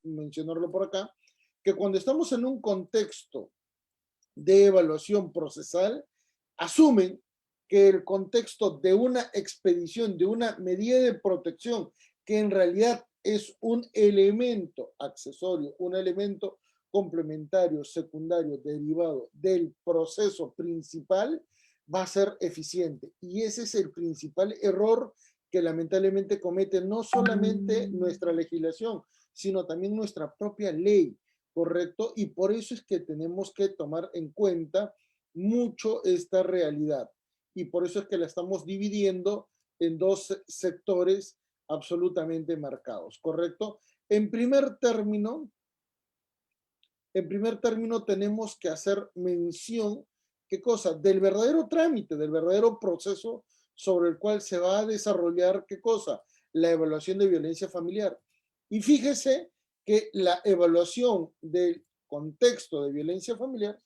mencionarlo por acá, que cuando estamos en un contexto de evaluación procesal, asumen que el contexto de una expedición, de una medida de protección, que en realidad es un elemento accesorio, un elemento complementario, secundario, derivado del proceso principal, va a ser eficiente. Y ese es el principal error que lamentablemente comete no solamente nuestra legislación, sino también nuestra propia ley, ¿correcto? Y por eso es que tenemos que tomar en cuenta mucho esta realidad. Y por eso es que la estamos dividiendo en dos sectores absolutamente marcados, ¿correcto? En primer término, tenemos que hacer mención, ¿qué cosa? Del verdadero trámite, del verdadero proceso sobre el cual se va a desarrollar, ¿qué cosa? La evaluación de violencia familiar. Y fíjese que la evaluación del contexto de violencia familiar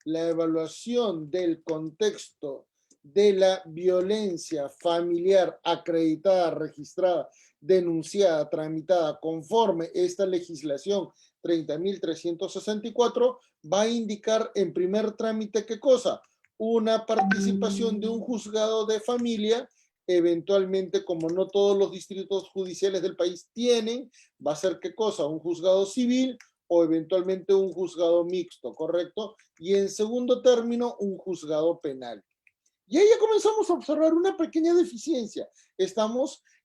la evaluación del contexto de la violencia familiar acreditada, registrada, denunciada, tramitada conforme esta legislación 30.364 va a indicar en primer trámite ¿qué cosa? Una participación de un juzgado de familia, eventualmente como no todos los distritos judiciales del país tienen, va a ser ¿qué cosa? Un juzgado civil o eventualmente un juzgado mixto, ¿correcto? Y en segundo término, un juzgado penal. Y ahí ya comenzamos a observar una pequeña deficiencia.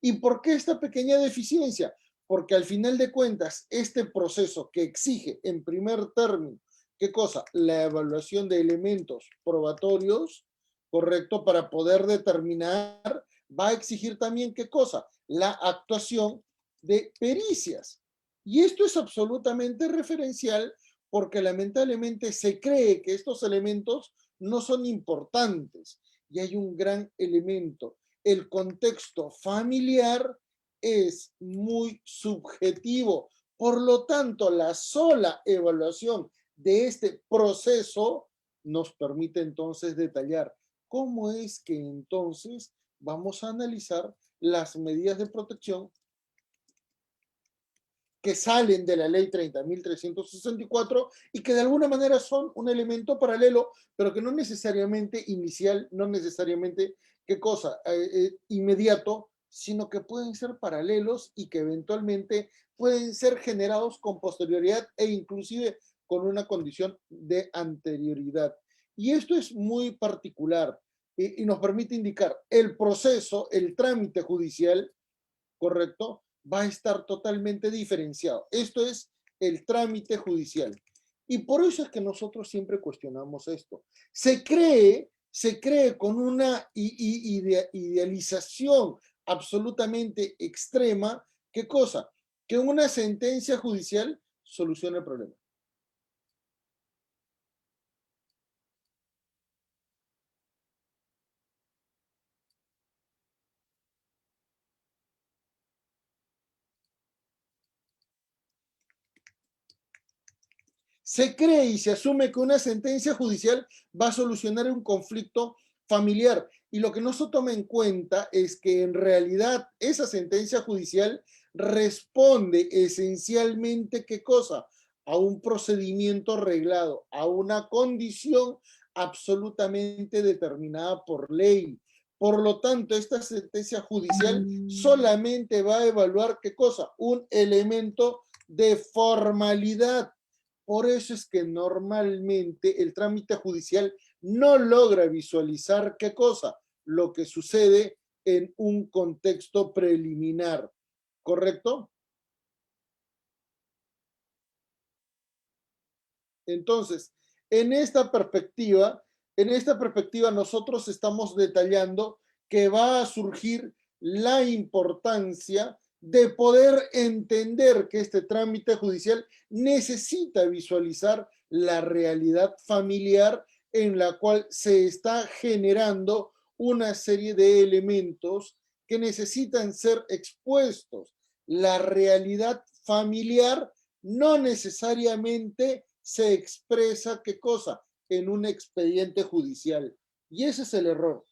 ¿Y por qué esta pequeña deficiencia? Porque al final de cuentas, este proceso que exige en primer término, ¿qué cosa? La evaluación de elementos probatorios, ¿correcto? Para poder determinar, va a exigir también, ¿qué cosa? La actuación de pericias. Y esto es absolutamente referencial porque lamentablemente se cree que estos elementos no son importantes. Y hay un gran elemento. El contexto familiar es muy subjetivo. Por lo tanto, la sola evaluación de este proceso nos permite entonces detallar cómo es que entonces vamos a analizar las medidas de protección que salen de la ley 30.364 y que de alguna manera son un elemento paralelo, pero que no necesariamente inicial, no necesariamente, ¿qué cosa? Inmediato, sino que pueden ser paralelos y que eventualmente pueden ser generados con posterioridad e inclusive con una condición de anterioridad. Y esto es muy particular y nos permite indicar el proceso, el trámite judicial, ¿correcto? Va a estar totalmente diferenciado. Esto es el trámite judicial. Y por eso es que nosotros siempre cuestionamos esto. Se cree con una idealización absolutamente extrema, ¿qué cosa? Que una sentencia judicial soluciona el problema. Se cree y se asume que una sentencia judicial va a solucionar un conflicto familiar. Y lo que no se toma en cuenta es que en realidad esa sentencia judicial responde esencialmente, ¿qué cosa? A un procedimiento reglado, a una condición absolutamente determinada por ley. Por lo tanto, esta sentencia judicial solamente va a evaluar, ¿qué cosa? Un elemento de formalidad. Por eso es que normalmente el trámite judicial no logra visualizar qué cosa, lo que sucede en un contexto preliminar, ¿correcto? Entonces, en esta perspectiva nosotros estamos detallando que va a surgir la importancia de poder entender que este trámite judicial necesita visualizar la realidad familiar en la cual se está generando una serie de elementos que necesitan ser expuestos. La realidad familiar no necesariamente se expresa, ¿qué cosa? En un expediente judicial. Y ese es el error.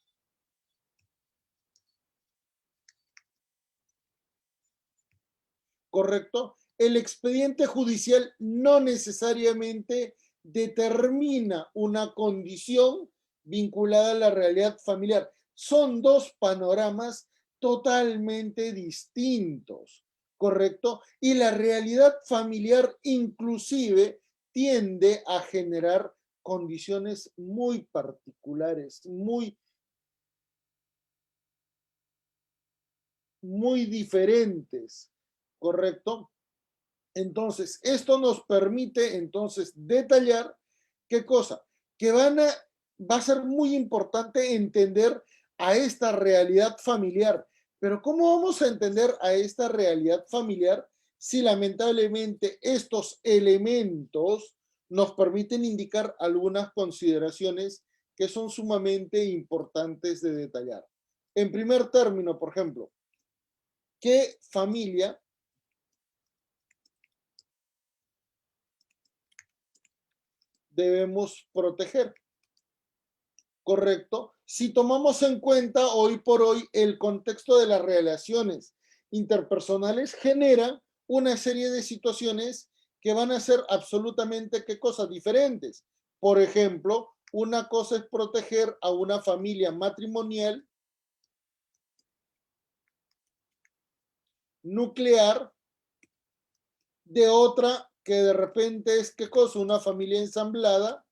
¿correcto? El expediente judicial no necesariamente determina una condición vinculada a la realidad familiar. Son dos panoramas totalmente distintos, ¿correcto? Y la realidad familiar inclusive tiende a generar condiciones muy particulares, muy diferentes, ¿correcto? Entonces, esto nos permite entonces detallar qué cosa, que va a ser muy importante entender a esta realidad familiar. Pero ¿cómo vamos a entender a esta realidad familiar si lamentablemente estos elementos nos permiten indicar algunas consideraciones que son sumamente importantes de detallar? En primer término, por ejemplo, ¿qué familia debemos proteger? ¿Correcto? Si tomamos en cuenta hoy por hoy el contexto de las relaciones interpersonales, genera una serie de situaciones que van a ser absolutamente qué cosas diferentes. Por ejemplo, una cosa es proteger a una familia matrimonial nuclear de otra que de repente es qué cosa, una familia ensamblada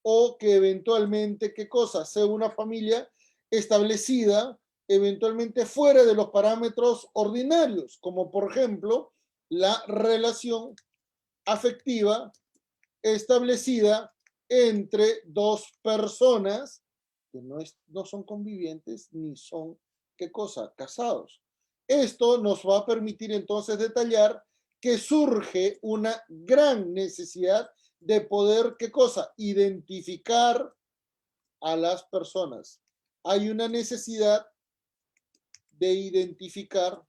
o que eventualmente, ¿qué cosa? Sea una familia establecida eventualmente fuera de los parámetros ordinarios, como por ejemplo la relación afectiva establecida entre dos personas que no son convivientes ni son, ¿qué cosa? Casados. Esto nos va a permitir entonces detallar que surge una gran necesidad de poder, ¿qué cosa? Identificar a las personas. Hay una necesidad de identificar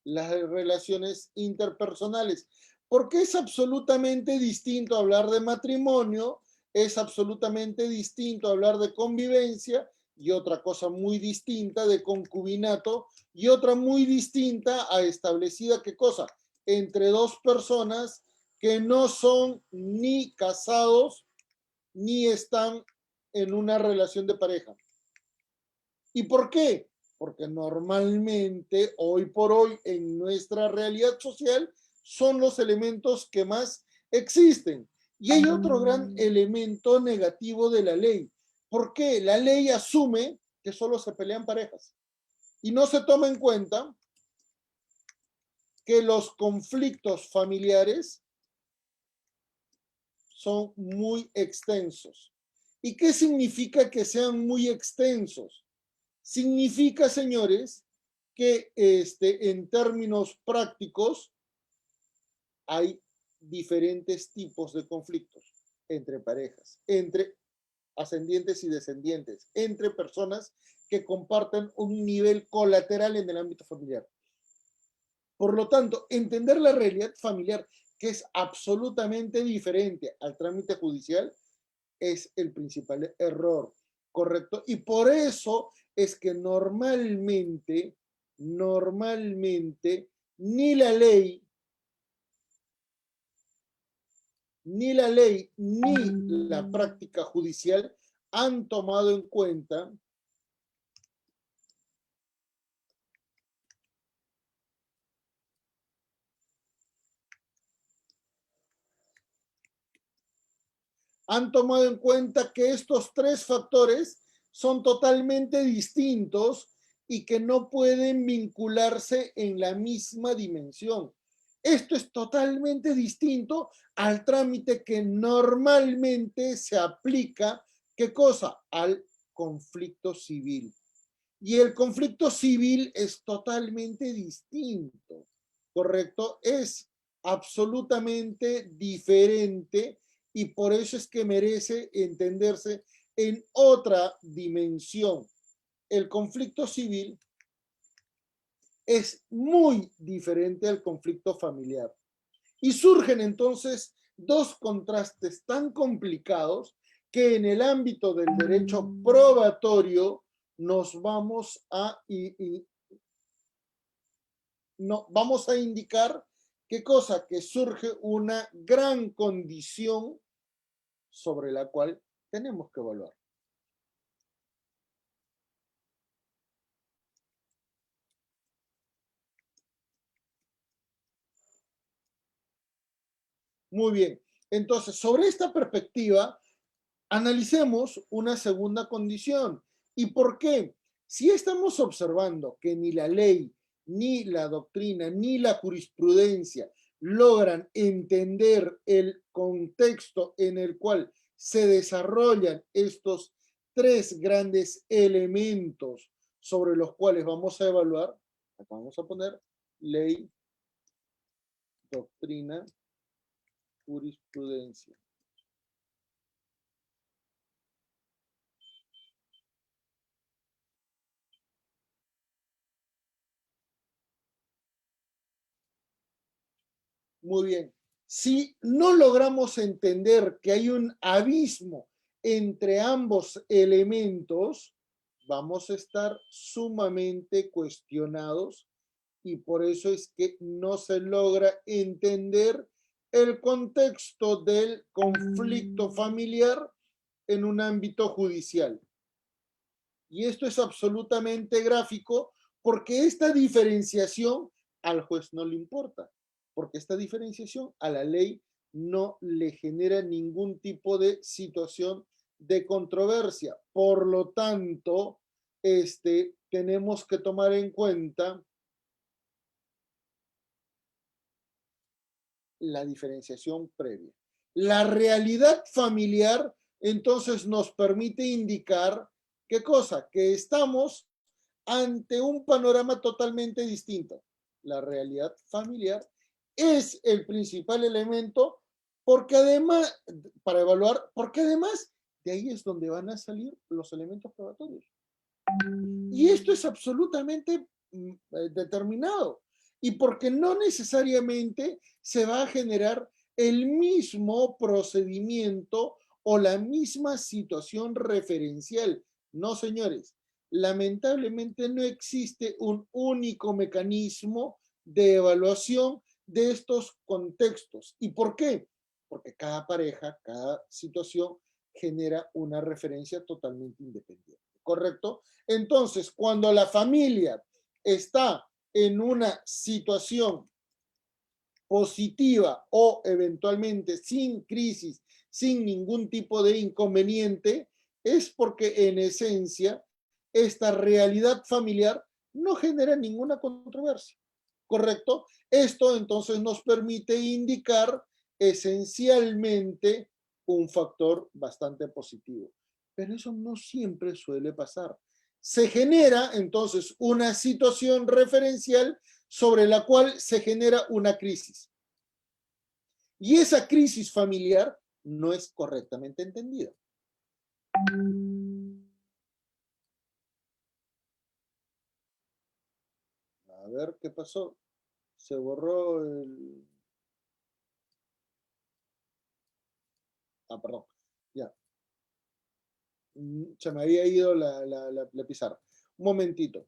las relaciones interpersonales, porque es absolutamente distinto hablar de matrimonio, es absolutamente distinto hablar de convivencia y otra cosa muy distinta de concubinato y otra muy distinta a establecida, ¿qué cosa? Entre dos personas que no son ni casados ni están en una relación de pareja. ¿Y por qué? Porque normalmente, hoy por hoy, en nuestra realidad social, son los elementos que más existen. Y hay otro gran elemento negativo de la ley. ¿Por qué? La ley asume que solo se pelean parejas. Y no se toma en cuenta que los conflictos familiares son muy extensos. ¿Y qué significa que sean muy extensos? Significa, señores, que en términos prácticos hay diferentes tipos de conflictos entre parejas, entre ascendientes y descendientes, entre personas que comparten un nivel colateral en el ámbito familiar. Por lo tanto, entender la realidad familiar, que es absolutamente diferente al trámite judicial, es el principal error, ¿correcto? Y por eso es que normalmente, ni la ley, ni la práctica judicial han tomado en cuenta que estos tres factores son totalmente distintos y que no pueden vincularse en la misma dimensión. Esto es totalmente distinto al trámite que normalmente se aplica, ¿qué cosa? Al conflicto civil. Y el conflicto civil es totalmente distinto, ¿correcto? Es absolutamente diferente y por eso es que merece entenderse en otra dimensión. El conflicto civil es muy diferente al conflicto familiar. Y surgen entonces dos contrastes tan complicados que en el ámbito del derecho probatorio nos vamos a no, vamos a indicar qué cosa, que surge una gran condición sobre la cual tenemos que evaluar. Muy bien. Entonces, sobre esta perspectiva, analicemos una segunda condición. ¿Y por qué? Si estamos observando que ni la ley, ni la doctrina, ni la jurisprudencia logran entender el contexto en el cual se desarrollan estos tres grandes elementos sobre los cuales vamos a evaluar, acá vamos a poner ley, doctrina, jurisprudencia. Muy bien. Si no logramos entender que hay un abismo entre ambos elementos, vamos a estar sumamente cuestionados y por eso es que no se logra entender el contexto del conflicto familiar en un ámbito judicial. Y esto es absolutamente gráfico porque esta diferenciación al juez no le importa, porque esta diferenciación a la ley no le genera ningún tipo de situación de controversia. Por lo tanto, tenemos que tomar en cuenta la diferenciación previa. La realidad familiar entonces nos permite indicar qué cosa, que estamos ante un panorama totalmente distinto. La realidad familiar es el principal elemento porque además, para evaluar, porque además de ahí es donde van a salir los elementos probatorios. Y esto es absolutamente determinado. Y porque no necesariamente se va a generar el mismo procedimiento o la misma situación referencial. No, señores. Lamentablemente no existe un único mecanismo de evaluación de estos contextos. ¿Y por qué? Porque cada pareja, cada situación genera una referencia totalmente independiente. ¿Correcto? Entonces, cuando la familia está en una situación positiva o eventualmente sin crisis, sin ningún tipo de inconveniente, es porque en esencia esta realidad familiar no genera ninguna controversia. ¿Correcto? Esto entonces nos permite indicar esencialmente un factor bastante positivo. Pero eso no siempre suele pasar. Se genera entonces una situación referencial sobre la cual se genera una crisis. Y esa crisis familiar no es correctamente entendida. A ver qué pasó. Se borró el... Ah, perdón. Ya. Se me había ido la pizarra. Un momentito.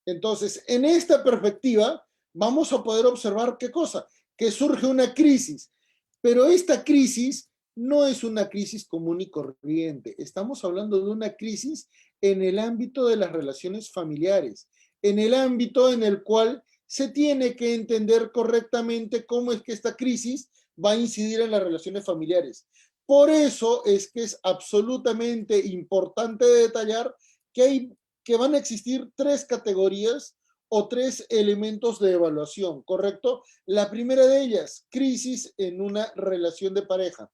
Entonces, en esta perspectiva, vamos a poder observar qué cosa, que surge una crisis, pero esta crisis no es una crisis común y corriente. Estamos hablando de una crisis en el ámbito de las relaciones familiares, en el ámbito en el cual se tiene que entender correctamente cómo es que esta crisis va a incidir en las relaciones familiares. Por eso es que es absolutamente importante detallar que van a existir tres categorías o tres elementos de evaluación, ¿correcto? La primera de ellas, crisis en una relación de pareja,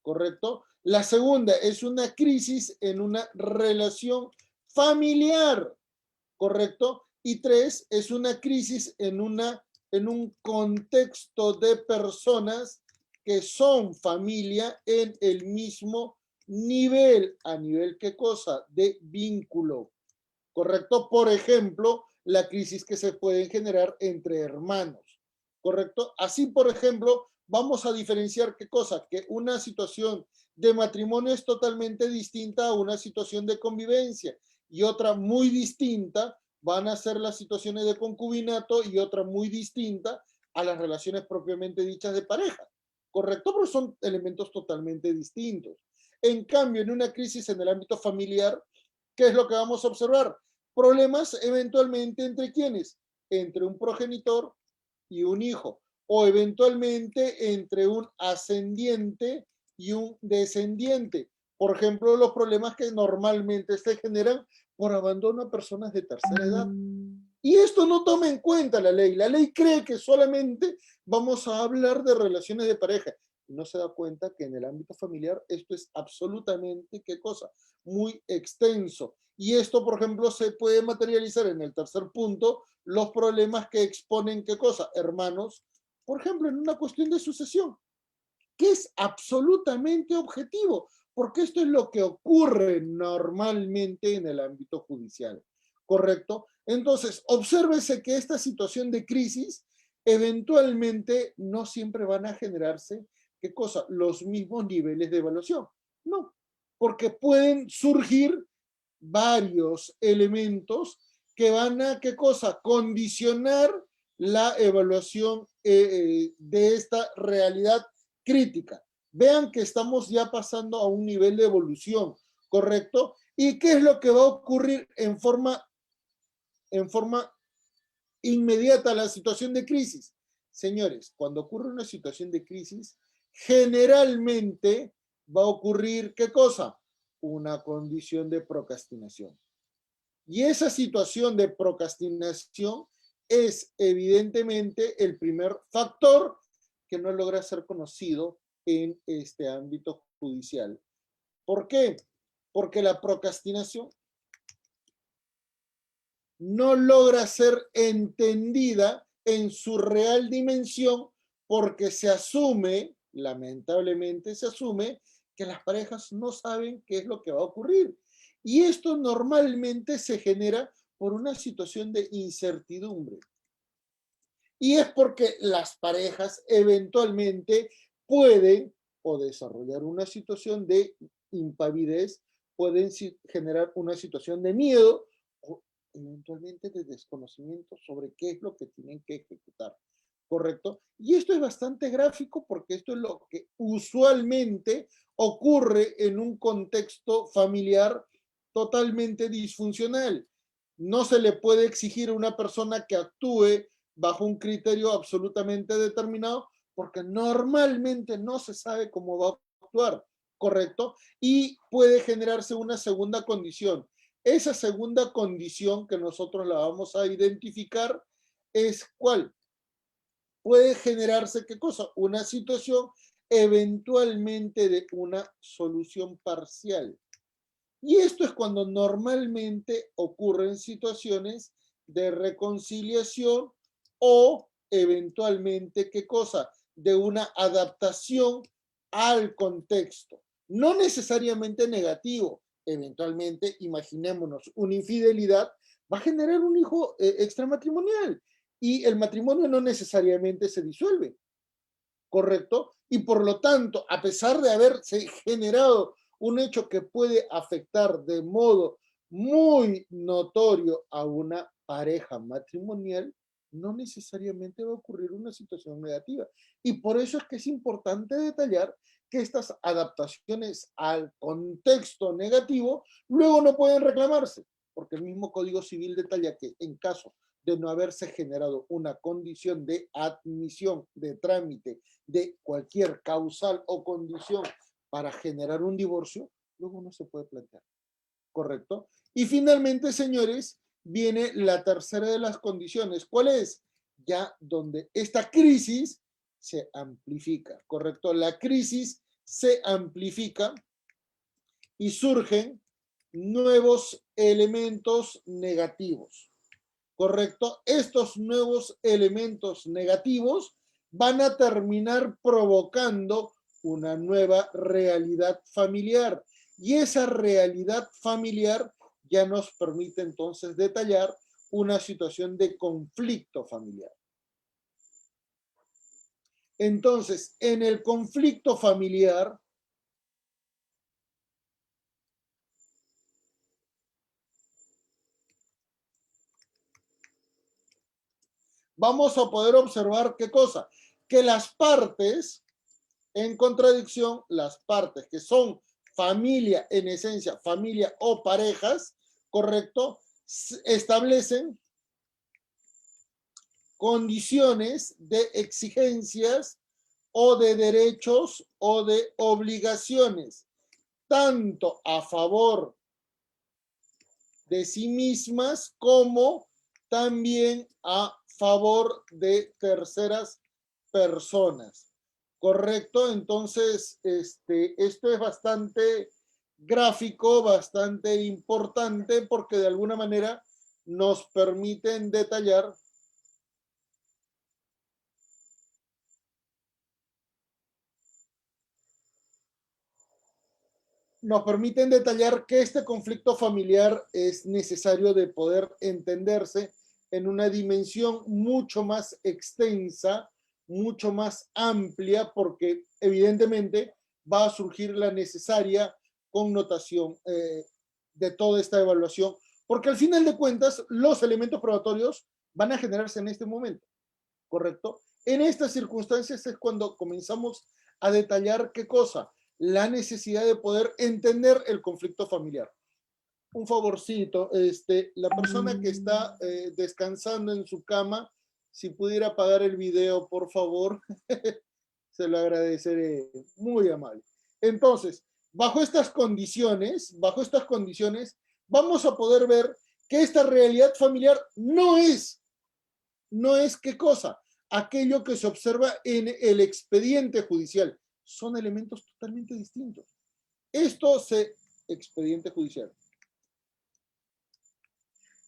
¿correcto? La segunda es una crisis en una relación familiar, ¿correcto? Y tres, es una crisis en un contexto de personas que son familia en el mismo nivel. ¿A nivel qué cosa? De vínculo, ¿correcto? Por ejemplo, la crisis que se pueden generar entre hermanos, ¿correcto? Así, por ejemplo, vamos a diferenciar qué cosa, que una situación de matrimonio es totalmente distinta a una situación de convivencia y otra muy distinta van a ser las situaciones de concubinato y otra muy distinta a las relaciones propiamente dichas de pareja, ¿correcto? Pero son elementos totalmente distintos. En cambio, en una crisis en el ámbito familiar, ¿qué es lo que vamos a observar? Problemas eventualmente entre quiénes, entre un progenitor y un hijo, o eventualmente entre un ascendiente y un descendiente. Por ejemplo, los problemas que normalmente se generan por abandono a personas de tercera edad. Y esto no toma en cuenta la ley. La ley cree que solamente vamos a hablar de relaciones de pareja. Y no se da cuenta que en el ámbito familiar esto es absolutamente, ¿qué cosa? Muy extenso. Y esto, por ejemplo, se puede materializar en el tercer punto, los problemas que exponen, ¿qué cosa? Hermanos, por ejemplo, en una cuestión de sucesión, que es absolutamente objetivo, porque esto es lo que ocurre normalmente en el ámbito judicial, ¿correcto? Entonces, obsérvese que esta situación de crisis eventualmente no siempre van a generarse, ¿qué cosa? Los mismos niveles de evaluación. No, porque pueden surgir varios elementos que van a, ¿qué cosa? Condicionar la evaluación de esta realidad crítica. Vean que estamos ya pasando a un nivel de evolución, ¿correcto? ¿Y qué es lo que va a ocurrir en forma inmediata a la situación de crisis? Señores, cuando ocurre una situación de crisis, generalmente va a ocurrir, ¿qué cosa? Una condición de procrastinación. Y esa situación de procrastinación es evidentemente el primer factor que no logra ser conocido en este ámbito judicial. ¿Por qué? Porque la procrastinación no logra ser entendida en su real dimensión porque se asume, lamentablemente se asume, que las parejas no saben qué es lo que va a ocurrir. Y esto normalmente se genera por una situación de incertidumbre. Y es porque las parejas eventualmente pueden o desarrollar una situación de impavidez, pueden generar una situación de miedo o eventualmente de desconocimiento sobre qué es lo que tienen que ejecutar, ¿correcto? Y esto es bastante gráfico porque esto es lo que usualmente ocurre en un contexto familiar totalmente disfuncional. No se le puede exigir a una persona que actúe bajo un criterio absolutamente determinado, porque normalmente no se sabe cómo va a actuar, ¿correcto? Y puede generarse una segunda condición. Esa segunda condición que nosotros la vamos a identificar es ¿cuál? Puede generarse, ¿qué cosa? Una situación eventualmente de una solución parcial. Y esto es cuando normalmente ocurren situaciones de reconciliación o eventualmente, ¿qué cosa? De una adaptación al contexto. No necesariamente negativo. Eventualmente, imaginémonos, una infidelidad va a generar un hijo extramatrimonial y el matrimonio no necesariamente se disuelve, ¿correcto? Y por lo tanto, a pesar de haberse generado un hecho que puede afectar de modo muy notorio a una pareja matrimonial, no necesariamente va a ocurrir una situación negativa. Y por eso es que es importante detallar que estas adaptaciones al contexto negativo luego no pueden reclamarse, porque el mismo Código Civil detalla que en caso de no haberse generado una condición de admisión, de trámite, de cualquier causal o condición para generar un divorcio, luego no se puede plantear, ¿correcto? Y finalmente, señores, viene la tercera de las condiciones. ¿Cuál es? Ya donde esta crisis se amplifica, ¿correcto? La crisis se amplifica y surgen nuevos elementos negativos, ¿correcto? Estos nuevos elementos negativos van a terminar provocando una nueva realidad familiar. Y esa realidad familiar ya nos permite entonces detallar una situación de conflicto familiar. Entonces, en el conflicto familiar, vamos a poder observar ¿qué cosa? Que las partes en contradicción, las partes que son familia, en esencia, familia o parejas, ¿correcto? Establecen condiciones de exigencias o de derechos o de obligaciones, tanto a favor de sí mismas como también a favor de terceras personas. ¿Correcto? Entonces, esto es bastante gráfico, bastante importante porque de alguna manera nos permiten detallar que este conflicto familiar es necesario de poder entenderse en una dimensión mucho más extensa, mucho más amplia, porque evidentemente va a surgir la necesaria connotación de toda esta evaluación, porque al final de cuentas los elementos probatorios van a generarse en este momento, ¿correcto? En estas circunstancias es cuando comenzamos a detallar qué cosa, la necesidad de poder entender el conflicto familiar. Un favorcito, la persona que está descansando en su cama, si pudiera apagar el video, por favor, se lo agradeceré, muy amable. Entonces, bajo estas condiciones, vamos a poder ver que esta realidad familiar no es qué cosa, aquello que se observa en el expediente judicial. Son elementos totalmente distintos. Expediente judicial.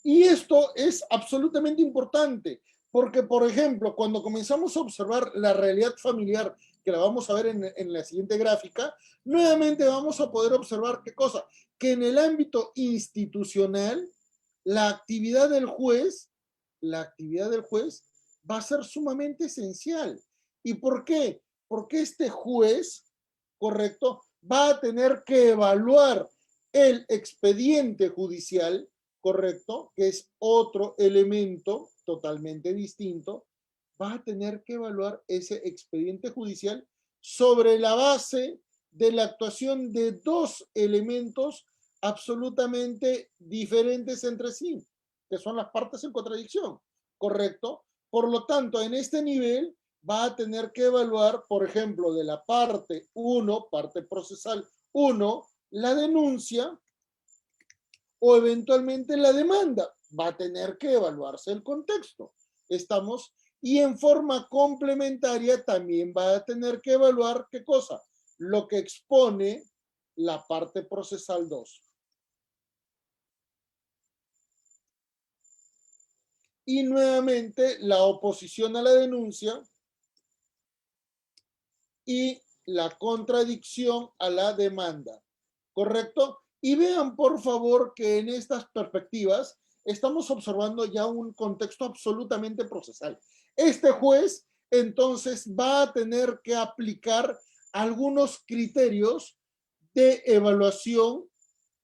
Y esto es absolutamente importante, porque, por ejemplo, cuando comenzamos a observar la realidad familiar, que la vamos a ver en la siguiente gráfica, nuevamente vamos a poder observar qué cosa, que en el ámbito institucional, la actividad del juez va a ser sumamente esencial. ¿Y por qué? Porque este juez, correcto, va a tener que evaluar el expediente judicial, correcto, que es otro elemento totalmente distinto, va a tener que evaluar ese expediente judicial sobre la base de la actuación de dos elementos absolutamente diferentes entre sí, que son las partes en contradicción, ¿correcto? Por lo tanto, en este nivel va a tener que evaluar, por ejemplo, de la parte 1, parte procesal 1, la denuncia o eventualmente la demanda. Va a tener que evaluarse el contexto. ¿Estamos? Y en forma complementaria también va a tener que evaluar ¿qué cosa? Lo que expone la parte procesal 2. Y nuevamente la oposición a la denuncia y la contradicción a la demanda. ¿Correcto? Y vean, por favor, que en estas perspectivas estamos observando ya un contexto absolutamente procesal. Este juez, entonces, va a tener que aplicar algunos criterios de evaluación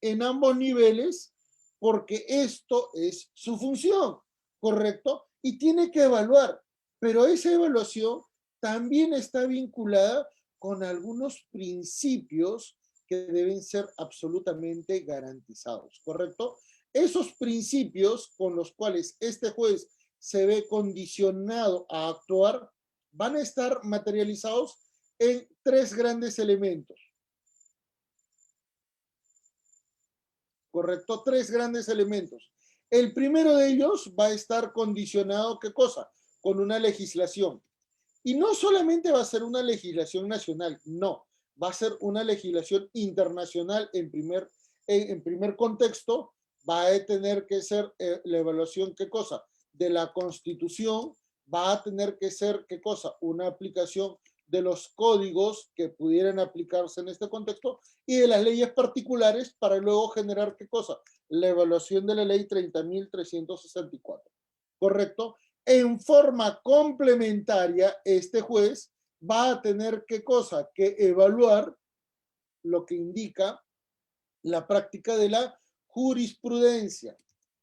en ambos niveles, porque esto es su función, ¿correcto? Y tiene que evaluar, pero esa evaluación también está vinculada con algunos principios que deben ser absolutamente garantizados, ¿correcto? Esos principios con los cuales este juez se ve condicionado a actuar van a estar materializados en tres grandes elementos. ¿Correcto? Tres grandes elementos. El primero de ellos va a estar condicionado, ¿qué cosa? Con una legislación. Y no solamente va a ser una legislación nacional, no, va a ser una legislación internacional en primer contexto, va a tener que ser la evaluación, ¿qué cosa? De la Constitución, va a tener que ser, ¿qué cosa? Una aplicación de los códigos que pudieran aplicarse en este contexto y de las leyes particulares para luego generar, ¿qué cosa? La evaluación de la ley 30.364, ¿correcto? En forma complementaria, este juez va a tener ¿qué cosa? Que evaluar lo que indica la práctica de la jurisprudencia,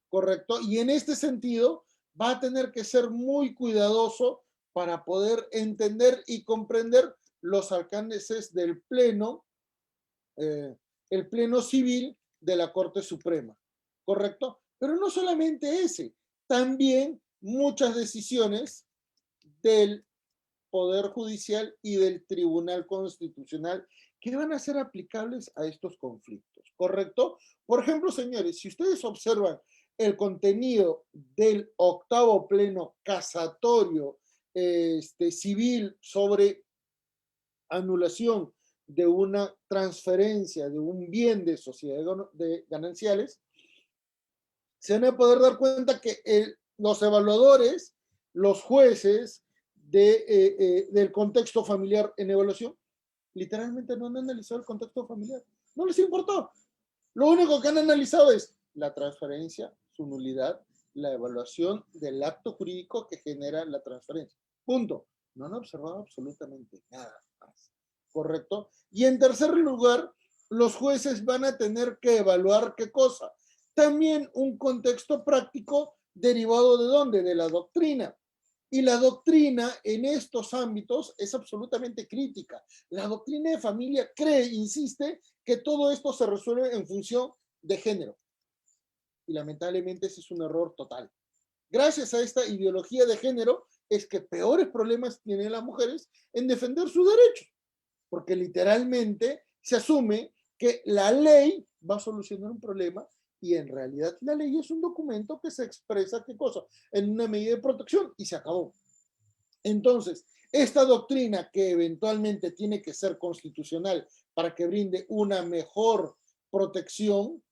¿correcto? Y en este sentido va a tener que ser muy cuidadoso para poder entender y comprender los alcances del pleno, el pleno civil de la Corte Suprema, ¿correcto? Pero no solamente ese, también muchas decisiones del Poder Judicial y del Tribunal Constitucional que van a ser aplicables a estos conflictos, ¿correcto? Por ejemplo, señores, si ustedes observan el contenido del octavo pleno casatorio civil sobre anulación de una transferencia de un bien de sociedades de gananciales, se van a poder dar cuenta que los evaluadores, los jueces del contexto familiar en evaluación, literalmente no han analizado el contexto familiar. No les importó. Lo único que han analizado es la transferencia, su nulidad, la evaluación del acto jurídico que genera la transferencia. Punto. No han observado absolutamente nada más. ¿Correcto? Y en tercer lugar, los jueces van a tener que evaluar qué cosa. También un contexto práctico derivado de dónde? De la doctrina. Y la doctrina en estos ámbitos es absolutamente crítica. La doctrina de familia insiste que todo esto se resuelve en función de género. Y lamentablemente ese es un error total. Gracias a esta ideología de género es que peores problemas tienen las mujeres en defender sus derechos. Porque literalmente se asume que la ley va a solucionar un problema y en realidad la ley es un documento que se expresa, ¿qué cosa? En una medida de protección y se acabó. Entonces, esta doctrina que eventualmente tiene que ser constitucional para que brinde una mejor protección,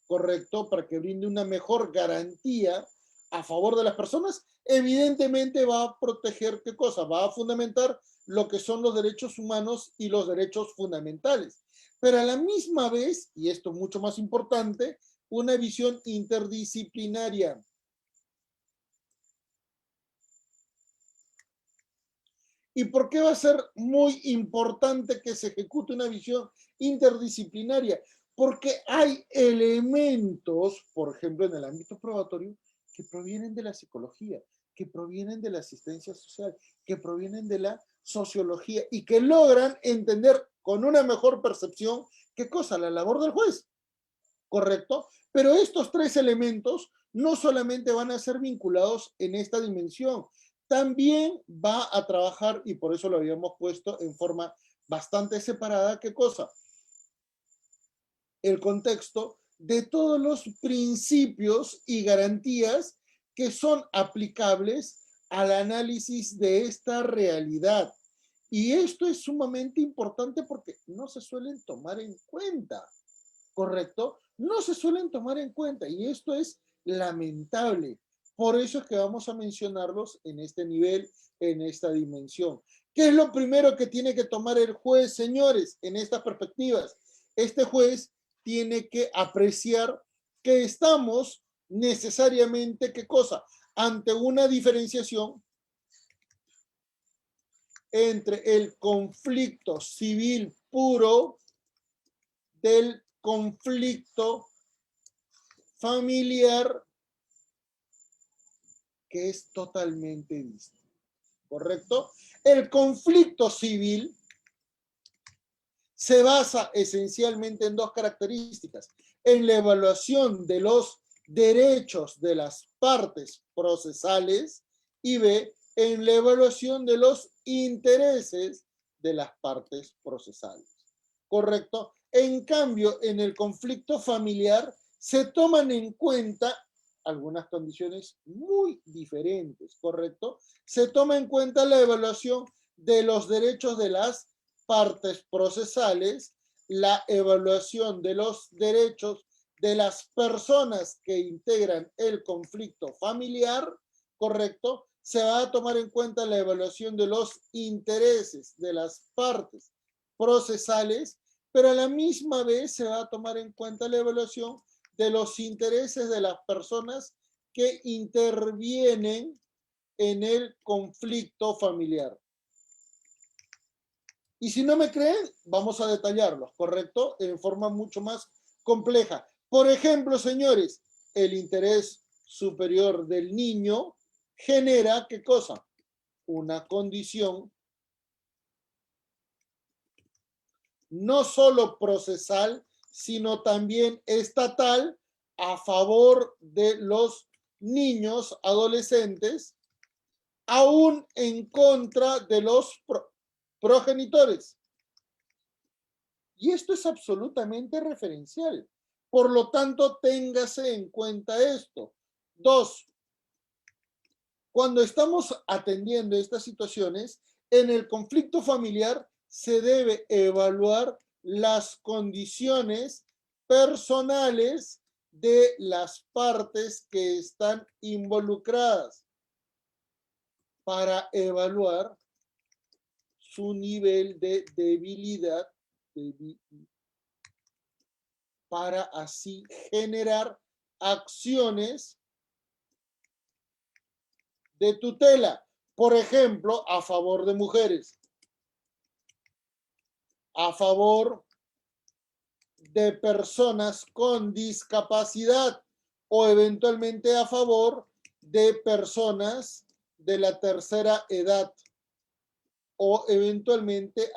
¿correcto? Para que brinde una mejor garantía a favor de las personas, evidentemente va a proteger, ¿qué cosa? Va a fundamentar lo que son los derechos humanos y los derechos fundamentales. Pero a la misma vez, y esto mucho más importante, una visión interdisciplinaria. ¿Y por qué va a ser muy importante que se ejecute una visión interdisciplinaria? Porque hay elementos, por ejemplo, en el ámbito probatorio, que provienen de la psicología, que provienen de la asistencia social, que provienen de la sociología y que logran entender con una mejor percepción qué cosa, la labor del juez, ¿correcto? Pero estos tres elementos no solamente van a ser vinculados en esta dimensión, también va a trabajar, y por eso lo habíamos puesto en forma bastante separada, ¿qué cosa? El contexto de todos los principios y garantías que son aplicables al análisis de esta realidad. Y esto es sumamente importante porque no se suelen tomar en cuenta, ¿correcto? No se suelen tomar en cuenta y esto es lamentable. Por eso es que vamos a mencionarlos en este nivel, en esta dimensión. ¿Qué es lo primero que tiene que tomar el juez, señores, en estas perspectivas? Este juez tiene que apreciar que estamos necesariamente, ¿qué cosa? Ante una diferenciación entre el conflicto civil puro del conflicto familiar, que es totalmente distinto, ¿correcto? El conflicto civil se basa esencialmente en dos características: en la evaluación de los derechos de las partes procesales y B, en la evaluación de los intereses de las partes procesales, ¿correcto? En cambio, en el conflicto familiar se toman en cuenta algunas condiciones muy diferentes, ¿correcto? Se toma en cuenta la evaluación de los derechos de las partes procesales, la evaluación de los derechos de las personas que integran el conflicto familiar, ¿correcto? Se va a tomar en cuenta la evaluación de los intereses de las partes procesales, pero a la misma vez se va a tomar en cuenta la evaluación de los intereses de las personas que intervienen en el conflicto familiar. Y si no me creen, vamos a detallarlos, ¿correcto? En forma mucho más compleja. Por ejemplo, señores, el interés superior del niño, genera, ¿qué cosa? Una condición no solo procesal, sino también estatal a favor de los niños, adolescentes, aún en contra de los progenitores. Y esto es absolutamente referencial. Por lo tanto, téngase en cuenta esto. 2. Cuando estamos atendiendo estas situaciones, en el conflicto familiar se debe evaluar las condiciones personales de las partes que están involucradas para evaluar su nivel de debilidad, para así generar acciones de tutela, por ejemplo, a favor de mujeres, a favor de personas con discapacidad o eventualmente a favor de personas de la tercera edad o eventualmente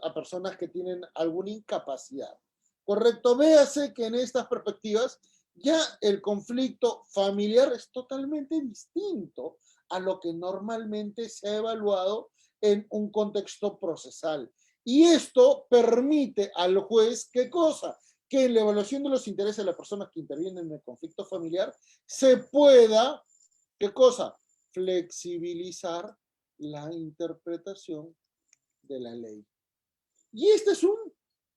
a personas que tienen alguna incapacidad. Correcto, véase que en estas perspectivas ya el conflicto familiar es totalmente distinto a lo que normalmente se ha evaluado en un contexto procesal. Y esto permite al juez, ¿qué cosa? Que en la evaluación de los intereses de las personas que intervienen en el conflicto familiar se pueda, ¿qué cosa? Flexibilizar la interpretación de la ley. Y este es un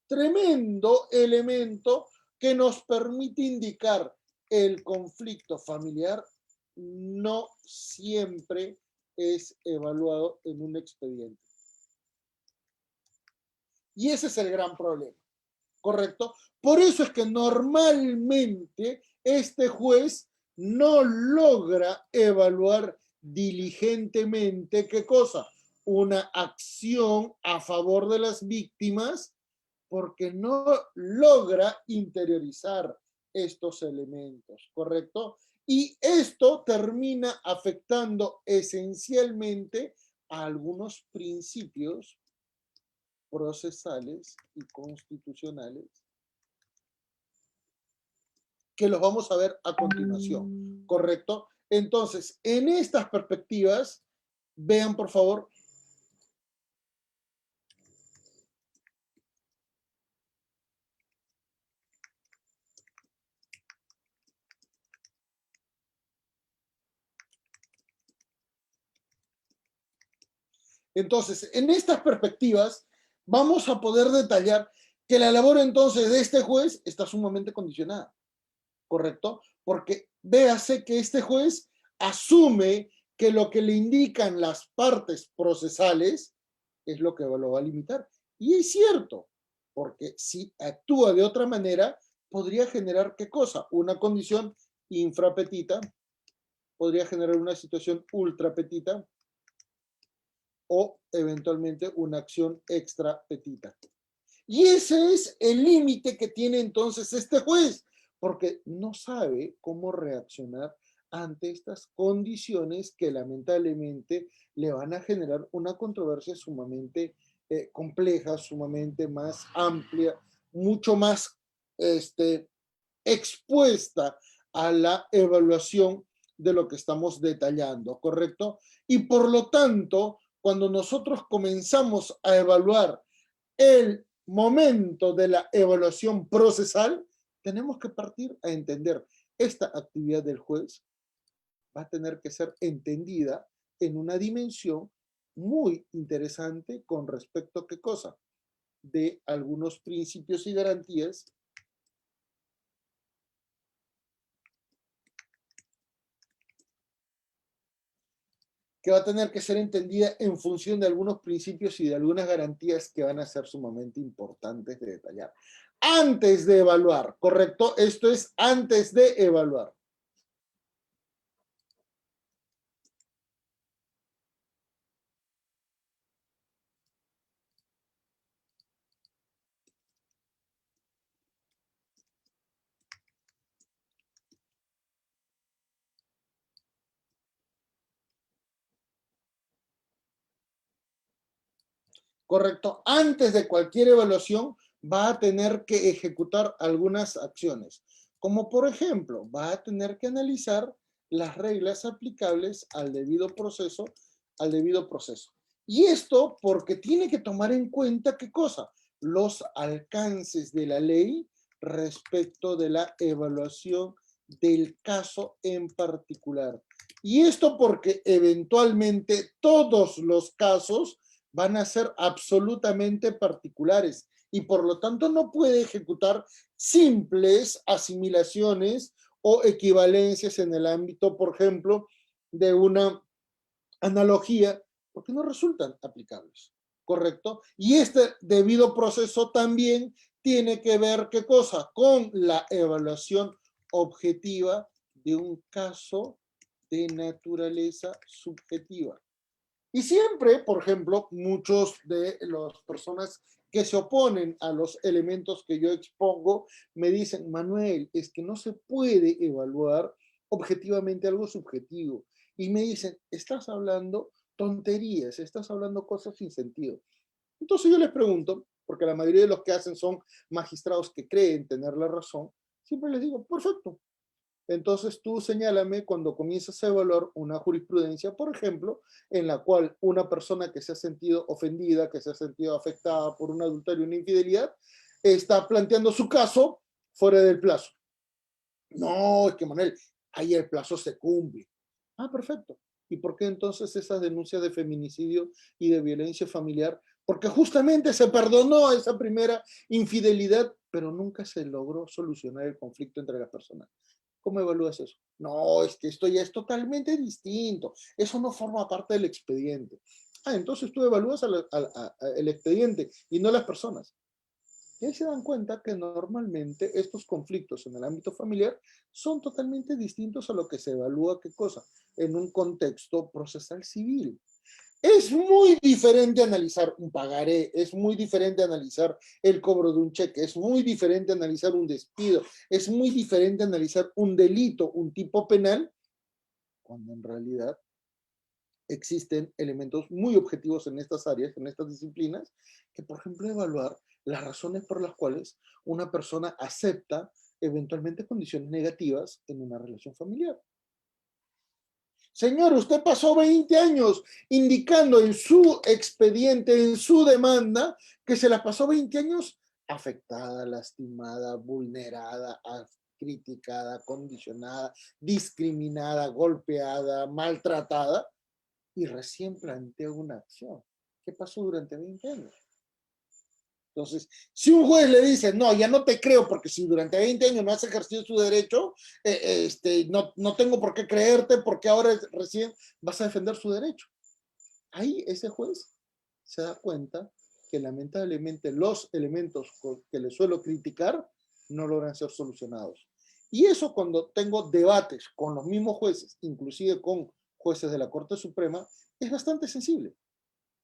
tremendo elemento que nos permite indicar el conflicto familiar no siempre es evaluado en un expediente. Y ese es el gran problema, ¿correcto? Por eso es que normalmente este juez no logra evaluar diligentemente, ¿qué cosa? Una acción a favor de las víctimas porque no logra interiorizar estos elementos, ¿correcto? Y esto termina afectando esencialmente a algunos principios procesales y constitucionales que los vamos a ver a continuación, ¿correcto? Entonces, en estas perspectivas, vean por favor entonces, en estas perspectivas, vamos a poder detallar que la labor entonces de este juez está sumamente condicionada, ¿correcto? Porque véase que este juez asume que lo que le indican las partes procesales es lo que lo va a limitar. Y es cierto, porque si actúa de otra manera, podría generar ¿qué cosa? Una condición infrapetita, podría generar una situación ultrapetita, o eventualmente una acción extra petita. Y ese es el límite que tiene entonces este juez, porque no sabe cómo reaccionar ante estas condiciones que lamentablemente le van a generar una controversia sumamente compleja, sumamente más amplia, mucho más expuesta a la evaluación de lo que estamos detallando, ¿correcto? Y por lo tanto, cuando nosotros comenzamos a evaluar el momento de la evaluación procesal, tenemos que partir a entender esta actividad del juez va a tener que ser entendida en una dimensión muy interesante con respecto a qué cosa, de algunos principios y garantías que va a tener que ser entendida en función de algunos principios y de algunas garantías que van a ser sumamente importantes de detallar. Antes de evaluar, ¿correcto? Esto es antes de evaluar. ¿correcto? Antes de cualquier evaluación va a tener que ejecutar algunas acciones, como por ejemplo, va a tener que analizar las reglas aplicables al debido proceso, Y esto porque tiene que tomar en cuenta, ¿qué cosa? Los alcances de la ley respecto de la evaluación del caso en particular. Y esto porque eventualmente todos los casos van a ser absolutamente particulares y por lo tanto no puede ejecutar simples asimilaciones o equivalencias en el ámbito, por ejemplo, de una analogía, porque no resultan aplicables, ¿correcto? Y este debido proceso también tiene que ver, ¿qué cosa? Con la evaluación objetiva de un caso de naturaleza subjetiva. Y siempre, por ejemplo, muchos de las personas que se oponen a los elementos que yo expongo me dicen, Manuel, es que no se puede evaluar objetivamente algo subjetivo. Y me dicen, estás hablando tonterías, estás hablando cosas sin sentido. Entonces yo les pregunto, porque la mayoría de los que hacen son magistrados que creen tener la razón, siempre les digo, perfecto, entonces tú señálame cuando comienzas a evaluar una jurisprudencia, por ejemplo, en la cual una persona que se ha sentido ofendida, que se ha sentido afectada por un adulterio o una infidelidad, está planteando su caso fuera del plazo. No, es que Manuel, ahí el plazo se cumple. Ah, perfecto. ¿Y por qué entonces esas denuncias de feminicidio y de violencia familiar? Porque justamente se perdonó esa primera infidelidad, pero nunca se logró solucionar el conflicto entre las personas. ¿Cómo evalúas eso? No, es que esto ya es totalmente distinto. Eso no forma parte del expediente. Ah, entonces tú evalúas el expediente y no las personas. Y ahí se dan cuenta que normalmente estos conflictos en el ámbito familiar son totalmente distintos a lo que se evalúa, ¿qué cosa? En un contexto procesal civil. Es muy diferente analizar un pagaré, es muy diferente analizar el cobro de un cheque, es muy diferente analizar un despido, es muy diferente analizar un delito, un tipo penal, cuando en realidad existen elementos muy objetivos en estas áreas, en estas disciplinas, que por ejemplo evaluar las razones por las cuales una persona acepta eventualmente condiciones negativas en una relación familiar. Señor, usted pasó 20 años indicando en su expediente, en su demanda, que se la pasó 20 años afectada, lastimada, vulnerada, criticada, condicionada, discriminada, golpeada, maltratada, y recién plantea una acción. ¿Qué pasó durante 20 años? Entonces, si un juez le dice, no, ya no te creo porque si durante 20 años no has ejercido su derecho, no tengo por qué creerte porque ahora recién vas a defender su derecho. Ahí ese juez se da cuenta que lamentablemente los elementos que le suelo criticar no logran ser solucionados. Y eso cuando tengo debates con los mismos jueces, inclusive con jueces de la Corte Suprema, es bastante sensible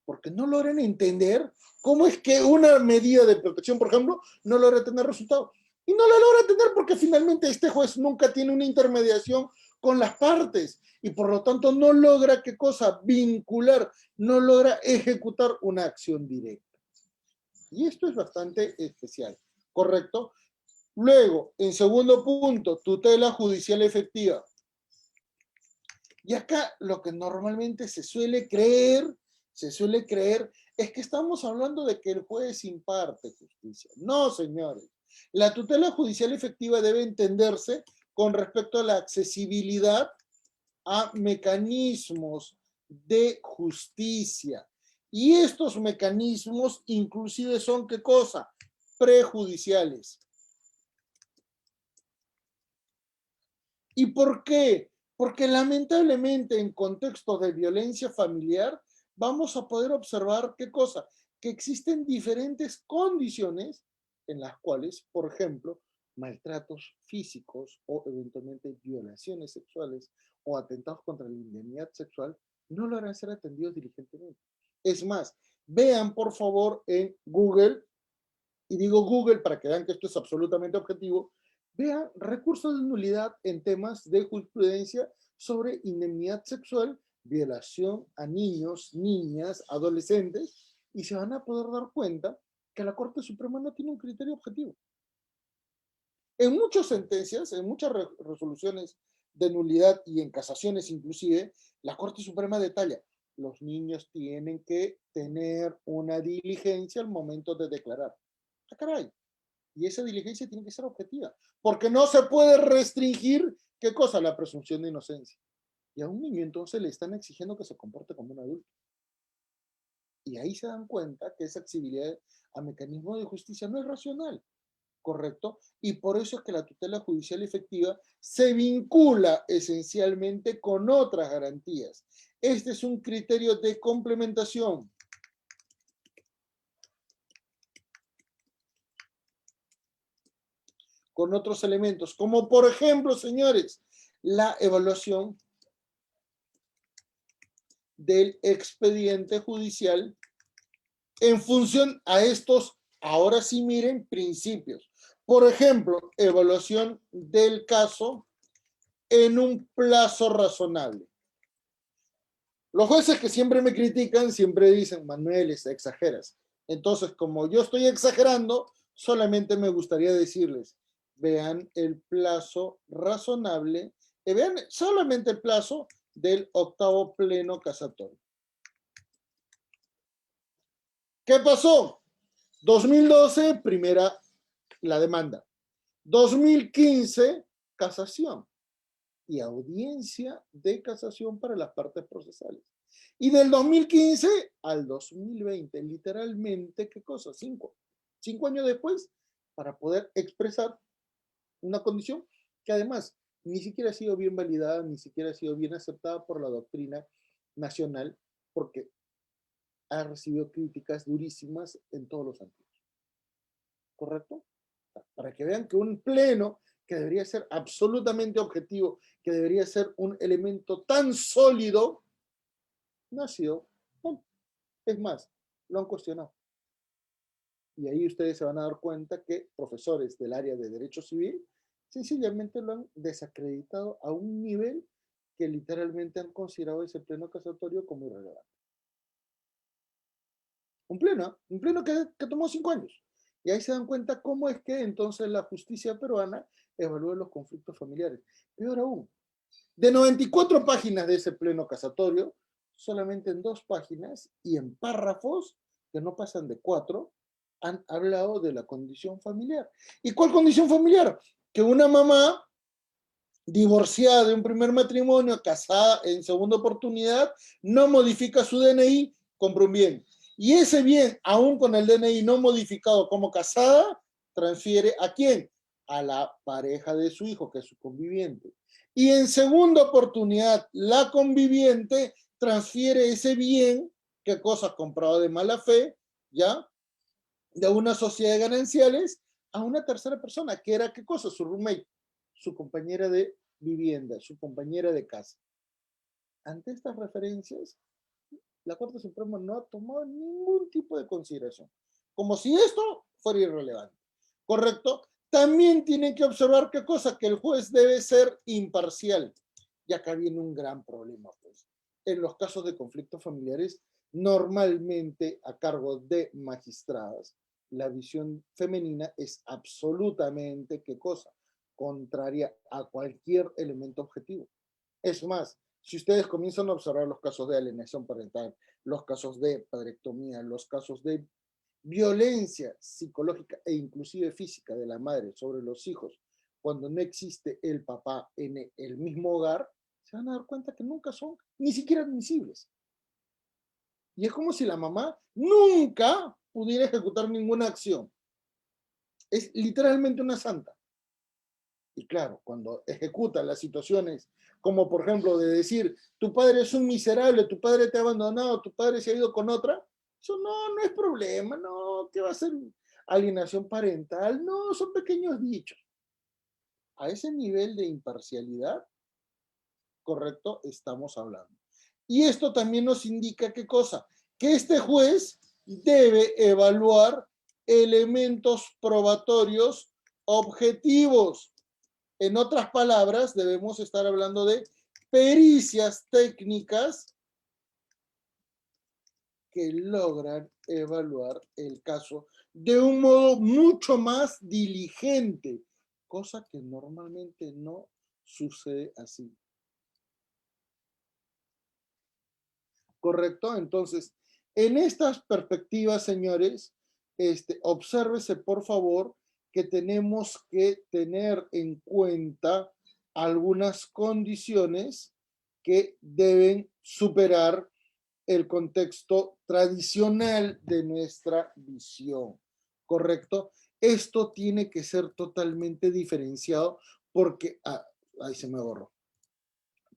porque no logran entender cómo es que una medida de protección, por ejemplo, no logra tener resultado. Y no la logra tener porque finalmente este juez nunca tiene una intermediación con las partes y por lo tanto no logra, ¿qué cosa? Vincular, no logra ejecutar una acción directa. Y esto es bastante especial, ¿correcto? Luego, en segundo punto, tutela judicial efectiva. Y acá lo que normalmente se suele creer es que estamos hablando de que el juez imparte justicia. No, señores. La tutela judicial efectiva debe entenderse con respecto a la accesibilidad a mecanismos de justicia. Y estos mecanismos inclusive son, ¿qué cosa? Prejudiciales. ¿Y por qué? Porque lamentablemente en contextos de violencia familiar vamos a poder observar qué cosa, que existen diferentes condiciones en las cuales, por ejemplo, maltratos físicos o eventualmente violaciones sexuales o atentados contra la indemnidad sexual no logran ser atendidos diligentemente. Es más, vean por favor en Google, y digo Google para que vean que esto es absolutamente objetivo, vean recursos de nulidad en temas de jurisprudencia sobre indemnidad sexual, violación a niños, niñas, adolescentes, y se van a poder dar cuenta que la Corte Suprema no tiene un criterio objetivo. En muchas sentencias, en muchas resoluciones de nulidad y en casaciones inclusive, la Corte Suprema detalla, los niños tienen que tener una diligencia al momento de declarar. ¡Ah, caray! Y esa diligencia tiene que ser objetiva, porque no se puede restringir, ¿qué cosa? La presunción de inocencia. Y a un niño entonces le están exigiendo que se comporte como un adulto. Y ahí se dan cuenta que esa accesibilidad a mecanismos de justicia no es racional, ¿correcto? Y por eso es que la tutela judicial efectiva se vincula esencialmente con otras garantías. Este es un criterio de complementación. Con otros elementos, como por ejemplo, señores, la evaluación del expediente judicial en función a estos, ahora sí miren, principios. Por ejemplo, evaluación del caso en un plazo razonable. Los jueces que siempre me critican siempre dicen, Manuel, exageras. Entonces, como yo estoy exagerando, solamente me gustaría decirles, vean el plazo razonable, vean solamente el plazo del octavo pleno casatorio. ¿Qué pasó? 2012, primera, la demanda. 2015, casación y audiencia de casación para las partes procesales. Y del 2015 al 2020, literalmente, ¿qué cosa? 5 años después, para poder expresar una condición que además ni siquiera ha sido bien validada, ni siquiera ha sido bien aceptada por la doctrina nacional, porque ha recibido críticas durísimas en todos los sentidos. ¿Correcto? Para que vean que un pleno que debería ser absolutamente objetivo, que debería ser un elemento tan sólido, no ha sido. No. Es más, lo han cuestionado. Y ahí ustedes se van a dar cuenta que profesores del área de Derecho Civil sencillamente lo han desacreditado a un nivel que literalmente han considerado ese pleno casatorio como irrelevante. Un pleno que tomó 5 años. Y ahí se dan cuenta cómo es que entonces la justicia peruana evalúa los conflictos familiares. Peor aún, de 94 páginas de ese pleno casatorio, solamente en 2 páginas y en párrafos que no pasan de 4, han hablado de la condición familiar. ¿Y cuál condición familiar? Que una mamá divorciada de un primer matrimonio, casada en segunda oportunidad, no modifica su DNI, compra un bien. Y ese bien, aún con el DNI no modificado como casada, transfiere ¿a quién? A la pareja de su hijo, que es su conviviente. Y en segunda oportunidad, la conviviente transfiere ese bien, ¿qué cosa? Comprado de mala fe, ¿ya? De una sociedad de gananciales a una tercera persona, que era ¿qué cosa? Su roommate, su compañera de vivienda, su compañera de casa. Ante estas referencias, la Corte Suprema no ha tomado ningún tipo de consideración, como si esto fuera irrelevante, ¿correcto? También tienen que observar qué cosa, que el juez debe ser imparcial. Y acá viene un gran problema, pues. En los casos de conflictos familiares, normalmente a cargo de magistradas, la visión femenina es absolutamente, ¿qué cosa? Contraria a cualquier elemento objetivo. Es más, si ustedes comienzan a observar los casos de alienación parental, los casos de padrectomía, los casos de violencia psicológica e inclusive física de la madre sobre los hijos, cuando no existe el papá en el mismo hogar, se van a dar cuenta que nunca son ni siquiera admisibles. Y es como si la mamá nunca pudiera ejecutar ninguna acción. Es literalmente una santa. Y claro, cuando ejecuta las situaciones, como por ejemplo de decir, tu padre es un miserable, tu padre te ha abandonado, tu padre se ha ido con otra, eso no es problema, no, ¿qué va a ser alienación parental? No, son pequeños dichos. A ese nivel de imparcialidad, correcto, estamos hablando. Y esto también nos indica qué cosa, que este juez debe evaluar elementos probatorios objetivos. En otras palabras, debemos estar hablando de pericias técnicas que logran evaluar el caso de un modo mucho más diligente, cosa que normalmente no sucede así. ¿Correcto? Entonces, en estas perspectivas, señores, obsérvese por favor que tenemos que tener en cuenta algunas condiciones que deben superar el contexto tradicional de nuestra visión, ¿correcto? Esto tiene que ser totalmente diferenciado porque, ahí se me borró,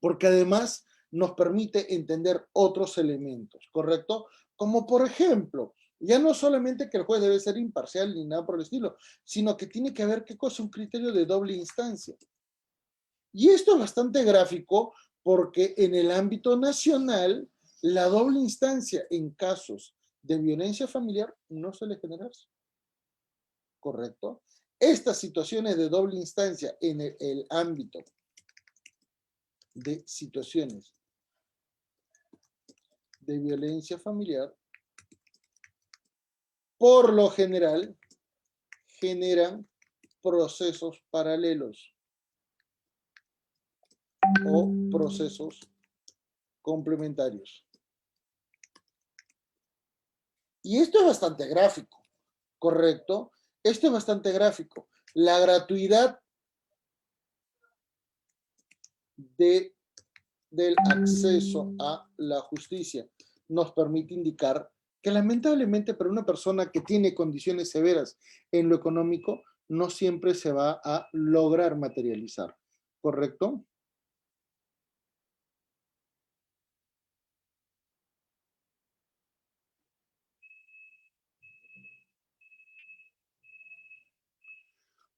porque además nos permite entender otros elementos, ¿correcto? Como por ejemplo, ya no solamente que el juez debe ser imparcial ni nada por el estilo, sino que tiene que haber qué cosa, un criterio de doble instancia. Y esto es bastante gráfico porque en el ámbito nacional, la doble instancia en casos de violencia familiar no suele generarse, ¿correcto? Estas situaciones de doble instancia en el ámbito de situaciones de violencia familiar, por lo general, generan procesos paralelos o procesos complementarios. Y esto es bastante gráfico, ¿correcto? Esto es bastante gráfico. La gratuidad del acceso a la justicia nos permite indicar que lamentablemente para una persona que tiene condiciones severas en lo económico, no siempre se va a lograr materializar, ¿correcto?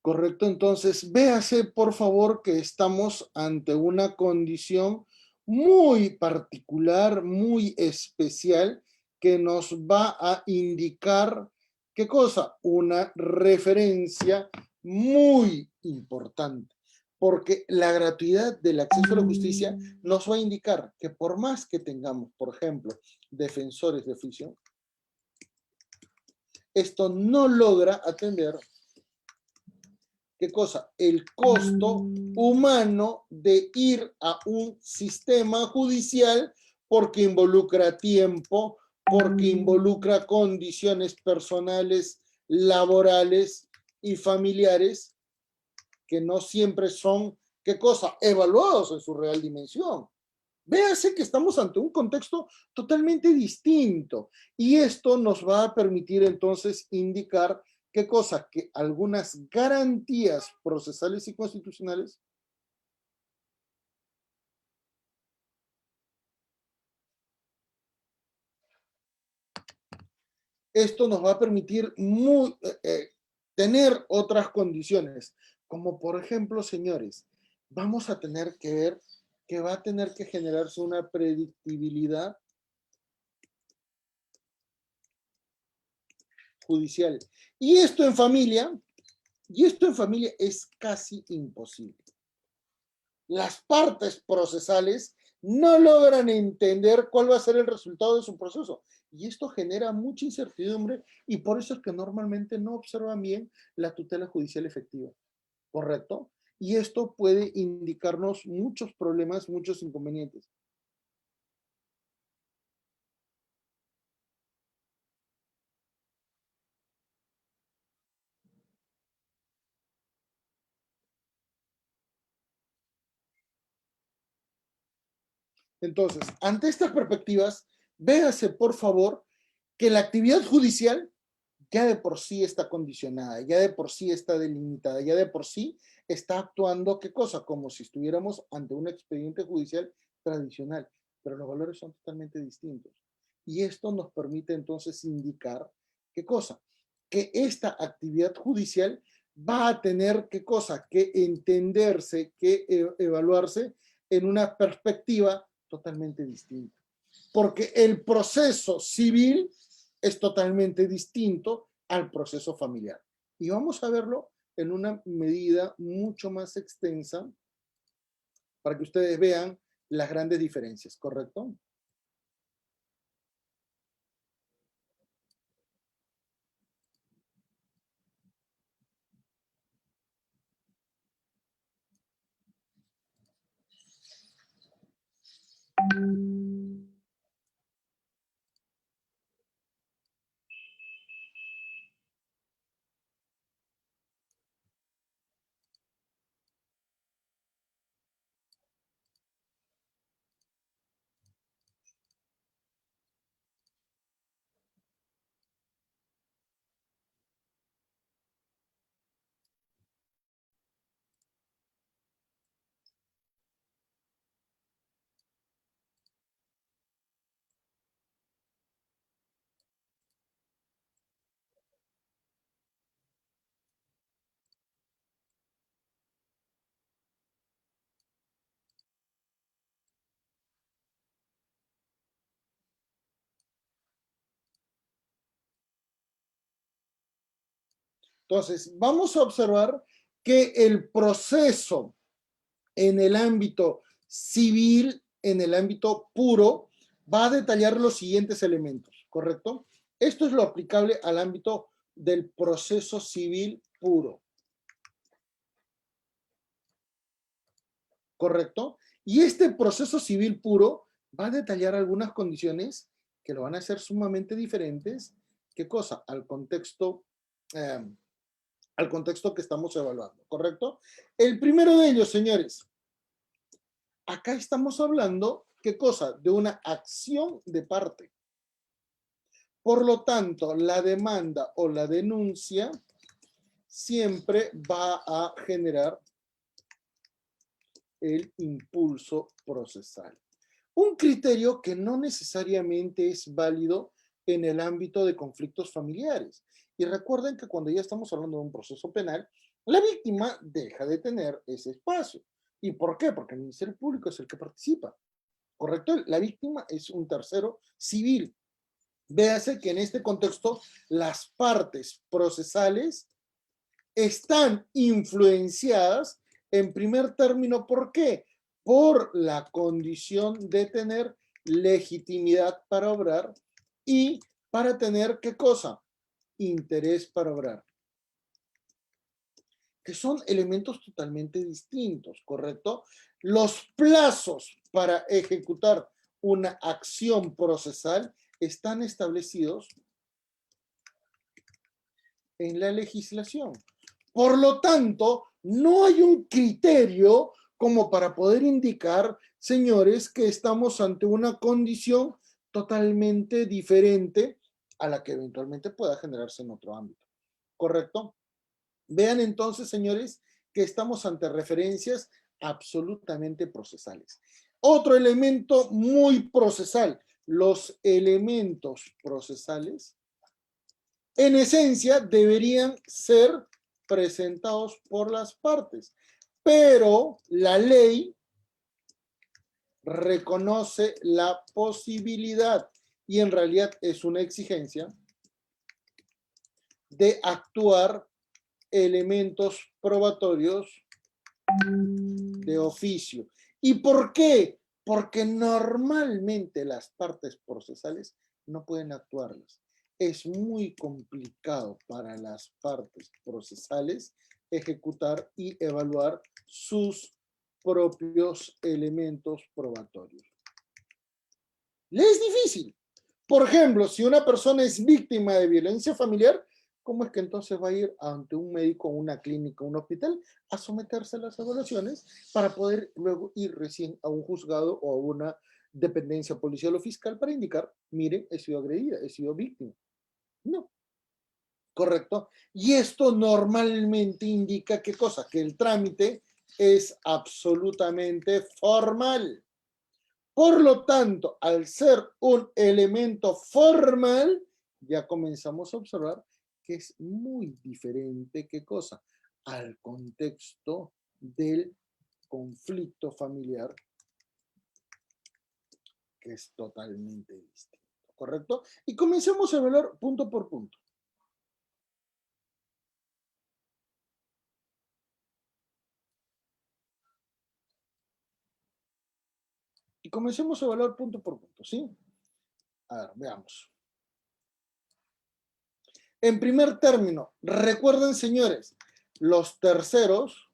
Correcto, entonces véase por favor que estamos ante una condición muy particular, muy especial, que nos va a indicar, ¿qué cosa? Una referencia muy importante, porque la gratuidad del acceso a la justicia nos va a indicar que por más que tengamos, por ejemplo, defensores de oficio, esto no logra atender. ¿Qué cosa? El costo humano de ir a un sistema judicial porque involucra tiempo, porque involucra condiciones personales, laborales y familiares que no siempre son, ¿qué cosa? Evaluados en su real dimensión. Véase que estamos ante un contexto totalmente distinto y esto nos va a permitir entonces indicar qué cosa, que algunas garantías procesales y constitucionales esto nos va a permitir tener otras condiciones, como por ejemplo, señores, vamos a tener que ver que va a tener que generarse una predictibilidad judicial. Y esto en familia es casi imposible. Las partes procesales no logran entender cuál va a ser el resultado de su proceso. Y esto genera mucha incertidumbre y por eso es que normalmente no observan bien la tutela judicial efectiva. ¿Correcto? Y esto puede indicarnos muchos problemas, muchos inconvenientes. Entonces, ante estas perspectivas, véase por favor que la actividad judicial ya de por sí está condicionada, ya de por sí está delimitada, ya de por sí está actuando, ¿qué cosa? Como si estuviéramos ante un expediente judicial tradicional, pero los valores son totalmente distintos. Y esto nos permite entonces indicar, ¿qué cosa? Que esta actividad judicial va a tener, ¿qué cosa? Que entenderse, que evaluarse en una perspectiva totalmente distinta. Porque el proceso civil es totalmente distinto al proceso familiar. Y vamos a verlo en una medida mucho más extensa para que ustedes vean las grandes diferencias, ¿correcto? Entonces, vamos a observar que el proceso en el ámbito civil, en el ámbito puro, va a detallar los siguientes elementos, ¿correcto? Esto es lo aplicable al ámbito del proceso civil puro, ¿correcto? Y este proceso civil puro va a detallar algunas condiciones que lo van a hacer sumamente diferentes. ¿Qué cosa? Al contexto que estamos evaluando, ¿correcto? El primero de ellos, señores, acá estamos hablando, ¿qué cosa? De una acción de parte. Por lo tanto, la demanda o la denuncia siempre va a generar el impulso procesal. Un criterio que no necesariamente es válido en el ámbito de conflictos familiares. Y recuerden que cuando ya estamos hablando de un proceso penal, la víctima deja de tener ese espacio. ¿Y por qué? Porque el Ministerio Público es el que participa. ¿Correcto? La víctima es un tercero civil. Véase que en este contexto las partes procesales están influenciadas en primer término. ¿Por qué? Por la condición de tener legitimidad para obrar y para tener, ¿qué cosa? Interés para obrar. Que son elementos totalmente distintos, ¿correcto? Los plazos para ejecutar una acción procesal están establecidos en la legislación. Por lo tanto, no hay un criterio como para poder indicar, señores, que estamos ante una condición totalmente diferente a la que eventualmente pueda generarse en otro ámbito. ¿Correcto? Vean entonces, señores, que estamos ante referencias absolutamente procesales. Otro elemento muy procesal, los elementos procesales, en esencia, deberían ser presentados por las partes, pero la ley reconoce la posibilidad, y en realidad es una exigencia, de actuar elementos probatorios de oficio. ¿Y por qué? Porque normalmente las partes procesales no pueden actuarlas. Es muy complicado para las partes procesales ejecutar y evaluar sus propios elementos probatorios. Le es difícil. Por ejemplo, si una persona es víctima de violencia familiar, ¿cómo es que entonces va a ir ante un médico, una clínica, un hospital a someterse a las evaluaciones para poder luego ir recién a un juzgado o a una dependencia policial o fiscal para indicar, miren, he sido agredida, he sido víctima? No, ¿correcto? Y esto normalmente indica ¿qué cosa? Que el trámite es absolutamente formal. Por lo tanto, al ser un elemento formal, ya comenzamos a observar que es muy diferente, ¿qué cosa? Al contexto del conflicto familiar, que es totalmente distinto, ¿correcto? Y comencemos a evaluar punto por punto. Y comencemos a evaluar punto por punto, ¿sí? A ver, veamos. En primer término, recuerden, señores, los terceros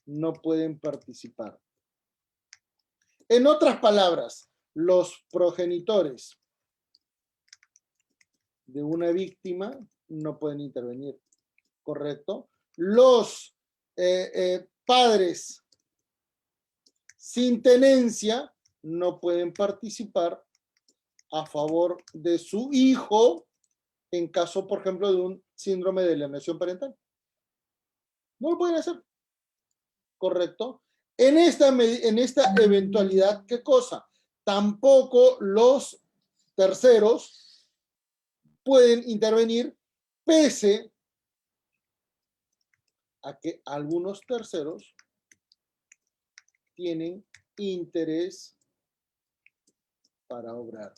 no pueden participar. En otras palabras, los progenitores de una víctima no pueden intervenir, ¿correcto? Los padres sin tenencia no pueden participar a favor de su hijo en caso, por ejemplo, de un síndrome de alienación parental. No lo pueden hacer, ¿correcto? En esta eventualidad, ¿qué cosa? Tampoco los terceros pueden intervenir, pese a que algunos terceros tienen interés para obrar.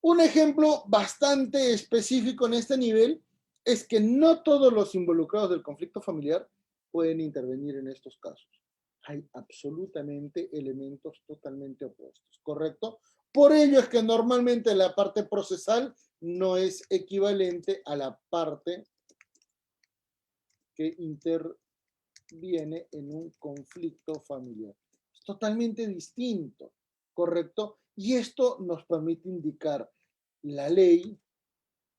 Un ejemplo bastante específico en este nivel es que no todos los involucrados del conflicto familiar pueden intervenir en estos casos. Hay absolutamente elementos totalmente opuestos, ¿correcto? Por ello es que normalmente la parte procesal no es equivalente a la parte que interviene en un conflicto familiar. Es totalmente distinto, ¿correcto? Y esto nos permite indicar la ley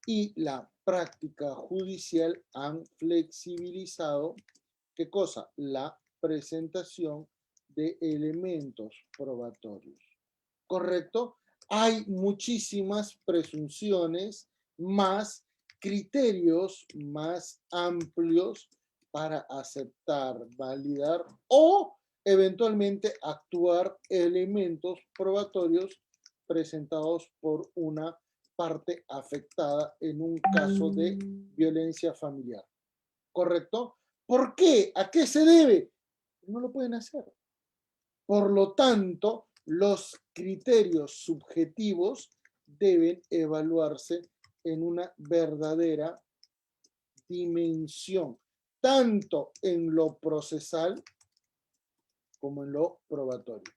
y la práctica judicial han flexibilizado, ¿qué cosa? La presentación de elementos probatorios. ¿Correcto? Hay muchísimas presunciones, más criterios más amplios para aceptar, validar o eventualmente actuar elementos probatorios presentados por una parte afectada en un caso de violencia familiar. ¿Correcto? ¿Por qué? ¿A qué se debe? No lo pueden hacer. Por lo tanto, los criterios subjetivos deben evaluarse en una verdadera dimensión, tanto en lo procesal como en lo probatorio.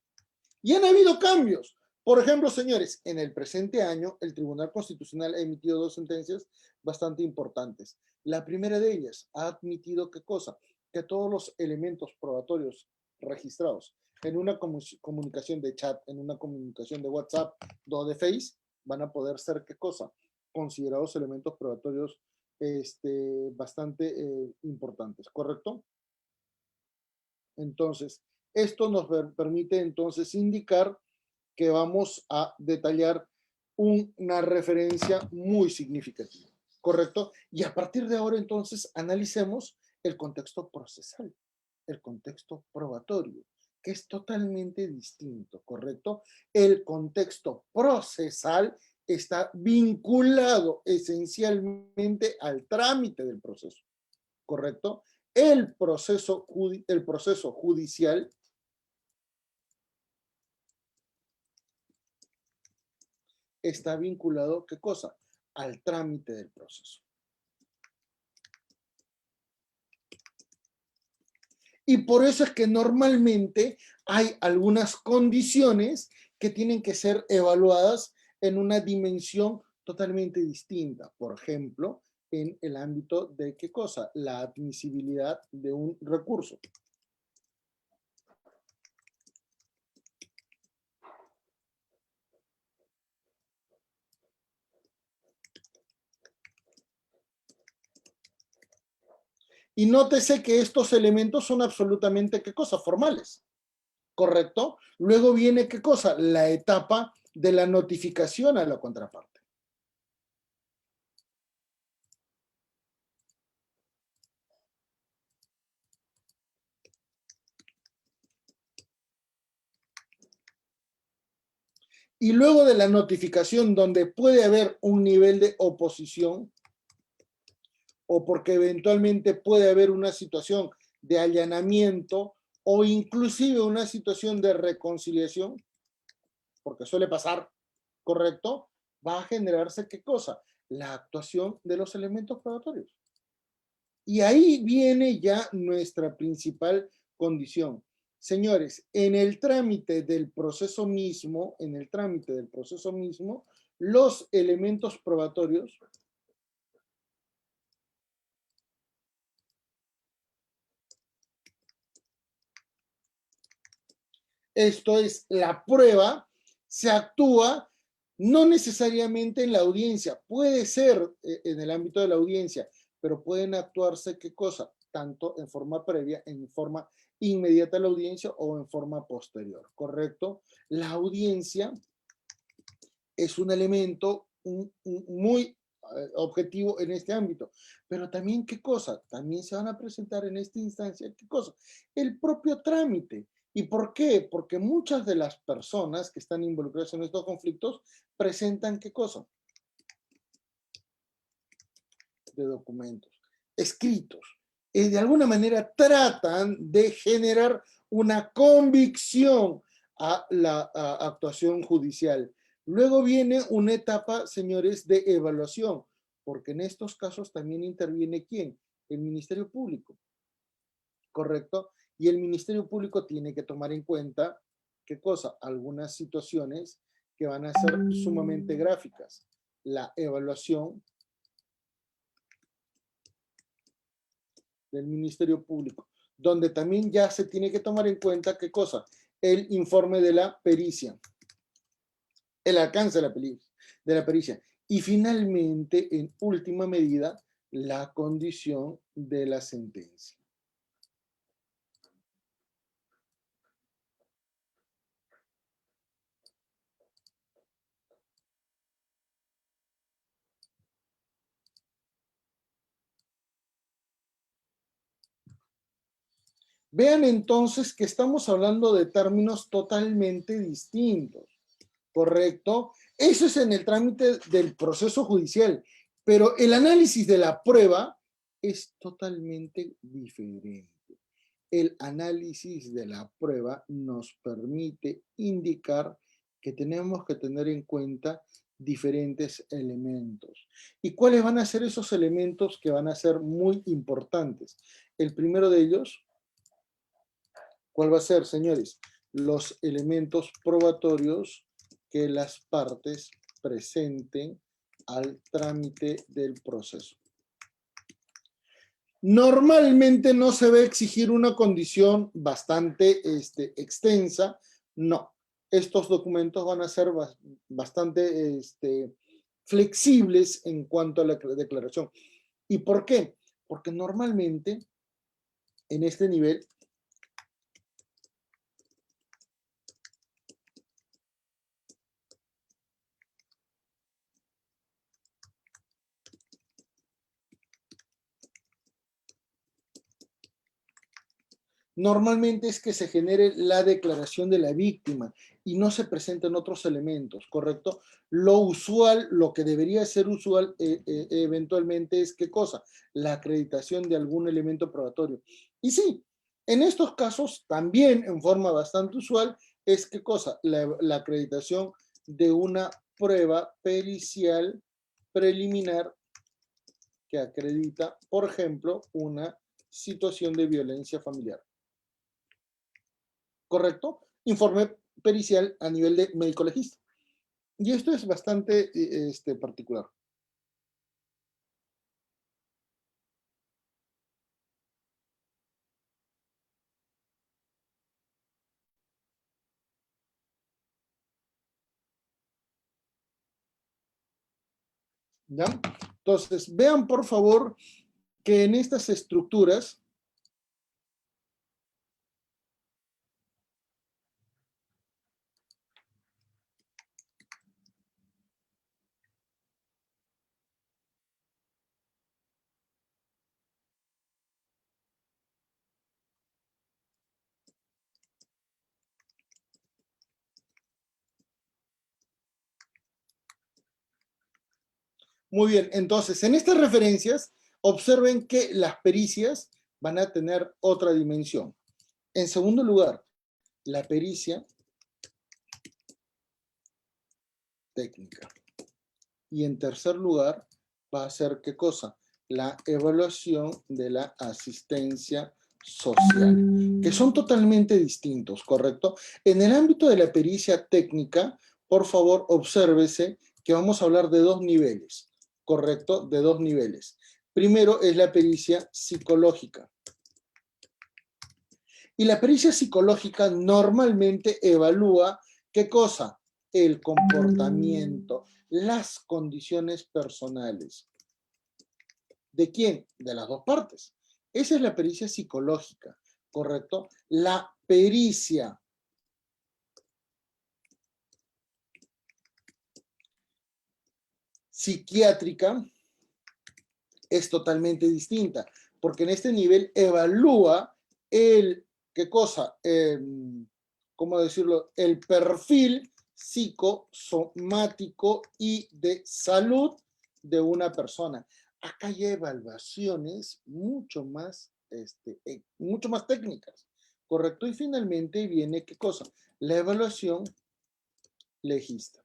Y han habido cambios. Por ejemplo, señores, en el presente año el Tribunal Constitucional ha emitido dos sentencias bastante importantes. La primera de ellas ha admitido ¿qué cosa? Que todos los elementos probatorios registrados en una comunicación de chat, en una comunicación de WhatsApp o de Face, van a poder ser ¿qué cosa? Considerados elementos probatorios bastante importantes, ¿correcto? Entonces, esto nos permite entonces indicar que vamos a detallar una referencia muy significativa, ¿correcto? Y a partir de ahora entonces analicemos el contexto procesal, el contexto probatorio, que es totalmente distinto, ¿correcto? El contexto procesal está vinculado esencialmente al trámite del proceso, ¿correcto? El proceso judicial está vinculado, ¿qué cosa? Al trámite del proceso. Y por eso es que normalmente hay algunas condiciones que tienen que ser evaluadas en una dimensión totalmente distinta. Por ejemplo, en el ámbito de ¿qué cosa? La admisibilidad de un recurso. Y nótese que estos elementos son absolutamente, ¿qué cosa? Formales, ¿correcto? Luego viene, ¿qué cosa? La etapa de la notificación a la contraparte. Y luego de la notificación, donde puede haber un nivel de oposición, o porque eventualmente puede haber una situación de allanamiento, o inclusive una situación de reconciliación, porque suele pasar, ¿correcto? Va a generarse ¿qué cosa? La actuación de los elementos probatorios. Y ahí viene ya nuestra principal condición. Señores, en el trámite del proceso mismo, los elementos probatorios Esto es, la prueba se actúa no necesariamente en la audiencia, puede ser en el ámbito de la audiencia, pero pueden actuarse, ¿qué cosa? Tanto en forma previa, en forma inmediata a la audiencia o en forma posterior, ¿correcto? La audiencia es un elemento muy objetivo en este ámbito. Pero también, ¿qué cosa? También se van a presentar en esta instancia, ¿qué cosa? El propio trámite. ¿Y por qué? Porque muchas de las personas que están involucradas en estos conflictos presentan, ¿qué cosa? De documentos escritos. De alguna manera tratan de generar una convicción a la actuación judicial. Luego viene una etapa, señores, de evaluación, porque en estos casos también interviene ¿quién? El Ministerio Público, ¿correcto? Y el Ministerio Público tiene que tomar en cuenta, ¿qué cosa? Algunas situaciones que van a ser sumamente gráficas. La evaluación del Ministerio Público, donde también ya se tiene que tomar en cuenta, ¿qué cosa? El informe de la pericia, el alcance de la pericia. Y finalmente, en última medida, la condición de la sentencia. Vean entonces que estamos hablando de términos totalmente distintos, ¿correcto? Eso es en el trámite del proceso judicial, pero el análisis de la prueba es totalmente diferente. El análisis de la prueba nos permite indicar que tenemos que tener en cuenta diferentes elementos. ¿Y cuáles van a ser esos elementos que van a ser muy importantes? El primero de ellos, ¿cuál va a ser, señores? Los elementos probatorios que las partes presenten al trámite del proceso. Normalmente no se va a exigir una condición bastante extensa, no. Estos documentos van a ser bastante flexibles en cuanto a la declaración. ¿Y por qué? Porque normalmente en este nivel normalmente es que se genere la declaración de la víctima y no se presenten otros elementos, ¿correcto? Lo usual, lo que debería ser usual eventualmente es ¿qué cosa? La acreditación de algún elemento probatorio. Y sí, en estos casos también en forma bastante usual es ¿qué cosa? La acreditación de una prueba pericial preliminar que acredita, por ejemplo, una situación de violencia familiar. ¿Correcto? Informe pericial a nivel de médico legista. Y esto es bastante particular. ¿Ya? Entonces, vean por favor que en estas estructuras muy bien, entonces en estas referencias observen que las pericias van a tener otra dimensión. En segundo lugar, la pericia técnica. Y en tercer lugar, va a ser ¿qué cosa? La evaluación de la asistencia social, que son totalmente distintos, ¿correcto? En el ámbito de la pericia técnica, por favor, obsérvese que vamos a hablar de dos niveles, ¿correcto? De dos niveles. Primero es la pericia psicológica. Y la pericia psicológica normalmente evalúa, ¿qué cosa? El comportamiento, las condiciones personales. ¿De quién? De las dos partes. Esa es la pericia psicológica, ¿correcto? La pericia psiquiátrica es totalmente distinta, porque en este nivel evalúa el, ¿qué cosa? ¿Cómo decirlo? El perfil psicosomático y de salud de una persona. Acá hay evaluaciones mucho más técnicas, ¿correcto? Y finalmente viene, ¿qué cosa? La evaluación legista.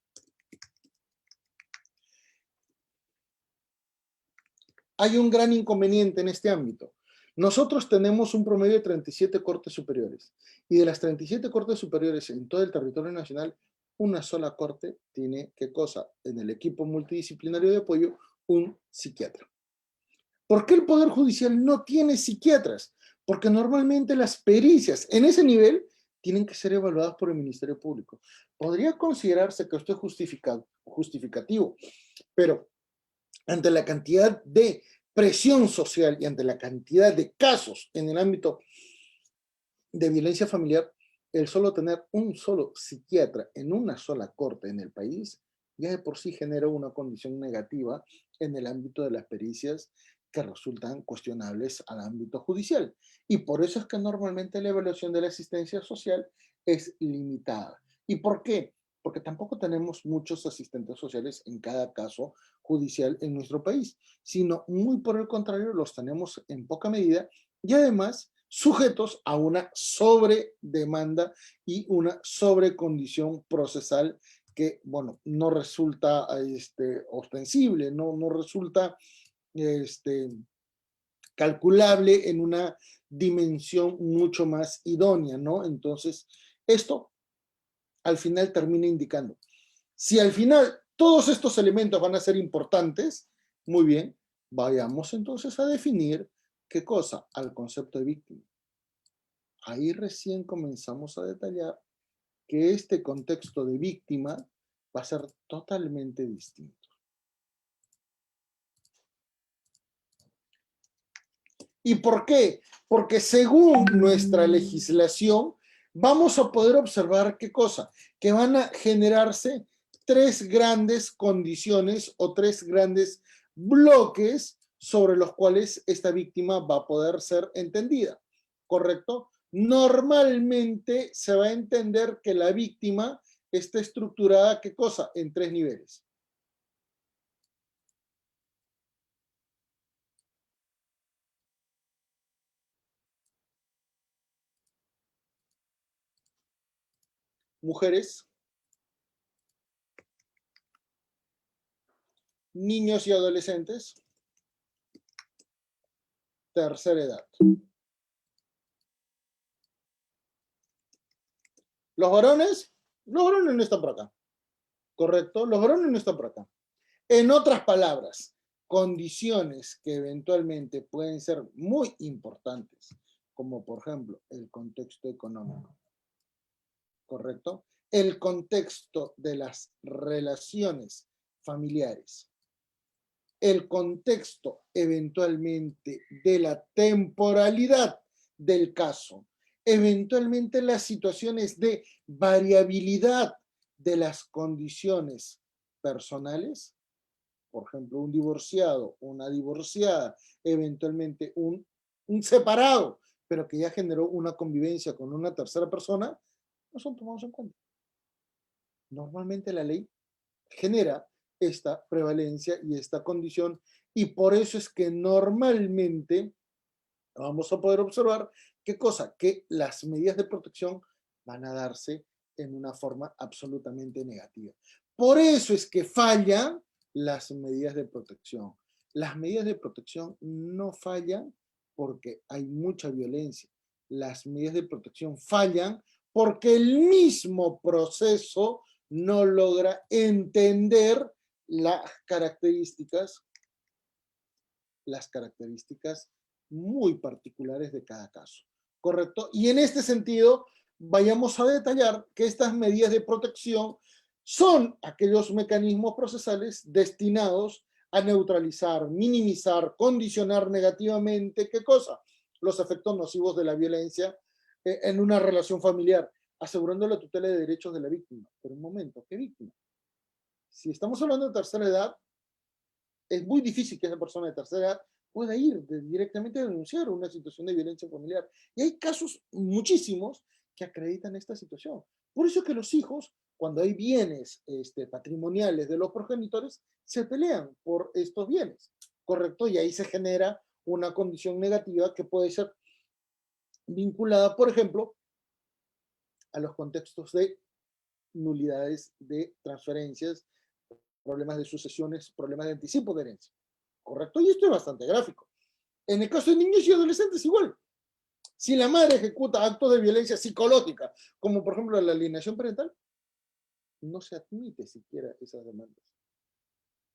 Hay un gran inconveniente en este ámbito. Nosotros tenemos un promedio de 37 cortes superiores y de las 37 cortes superiores en todo el territorio nacional, una sola corte tiene, ¿qué cosa? En el equipo multidisciplinario de apoyo, un psiquiatra. ¿Por qué el Poder Judicial no tiene psiquiatras? Porque normalmente las pericias en ese nivel tienen que ser evaluadas por el Ministerio Público. Podría considerarse que esto es justificativo, pero ante la cantidad de presión social y ante la cantidad de casos en el ámbito de violencia familiar, el solo tener un solo psiquiatra en una sola corte en el país ya de por sí genera una condición negativa en el ámbito de las pericias que resultan cuestionables al ámbito judicial. Y por eso es que normalmente la evaluación de la asistencia social es limitada. ¿Y por qué? Porque tampoco tenemos muchos asistentes sociales en cada caso judicial en nuestro país, sino muy por el contrario, los tenemos en poca medida y además sujetos a una sobredemanda y una sobrecondición procesal que, bueno, no resulta ostensible, no resulta calculable en una dimensión mucho más idónea, ¿no? Entonces, esto al final termina indicando. Si al final todos estos elementos van a ser importantes, muy bien, vayamos entonces a definir qué cosa, al concepto de víctima. Ahí recién comenzamos a detallar que este contexto de víctima va a ser totalmente distinto. ¿Y por qué? Porque según nuestra legislación, vamos a poder observar qué cosa, que van a generarse tres grandes condiciones o tres grandes bloques sobre los cuales esta víctima va a poder ser entendida, ¿correcto? Normalmente se va a entender que la víctima está estructurada, ¿qué cosa? En tres niveles. Mujeres, niños y adolescentes, tercera edad. Los varones no están por acá, ¿correcto? Los varones no están por acá. En otras palabras, condiciones que eventualmente pueden ser muy importantes, como por ejemplo el contexto económico, ¿correcto? El contexto de las relaciones familiares, el contexto eventualmente de la temporalidad del caso, eventualmente las situaciones de variabilidad de las condiciones personales, por ejemplo, un divorciado, una divorciada, eventualmente un separado, pero que ya generó una convivencia con una tercera persona, no son tomados en cuenta. Normalmente la ley genera esta prevalencia y esta condición y por eso es que normalmente vamos a poder observar qué cosa, que las medidas de protección van a darse en una forma absolutamente negativa. Por eso es que fallan las medidas de protección. Las medidas de protección no fallan porque hay mucha violencia. Las medidas de protección fallan porque el mismo proceso no logra entender las características muy particulares de cada caso. ¿correcto? Y en este sentido, vayamos a detallar que estas medidas de protección son aquellos mecanismos procesales destinados a neutralizar, minimizar, condicionar negativamente, ¿qué cosa? Los efectos nocivos de la violencia en una relación familiar, asegurando la tutela de derechos de la víctima. Pero un momento, ¿qué víctima? Si estamos hablando de tercera edad, es muy difícil que esa persona de tercera edad pueda ir directamente a denunciar una situación de violencia familiar. Y hay casos muchísimos que acreditan esta situación. Por eso que los hijos, cuando hay bienes patrimoniales de los progenitores, se pelean por estos bienes, ¿correcto? Y ahí se genera una condición negativa que puede ser vinculada, por ejemplo, a los contextos de nulidades de transferencias, problemas de sucesiones, problemas de anticipo de herencia, ¿correcto? Y esto es bastante gráfico. En el caso de niños y adolescentes, igual. Si la madre ejecuta actos de violencia psicológica, como por ejemplo la alienación parental, no se admite siquiera esas demandas.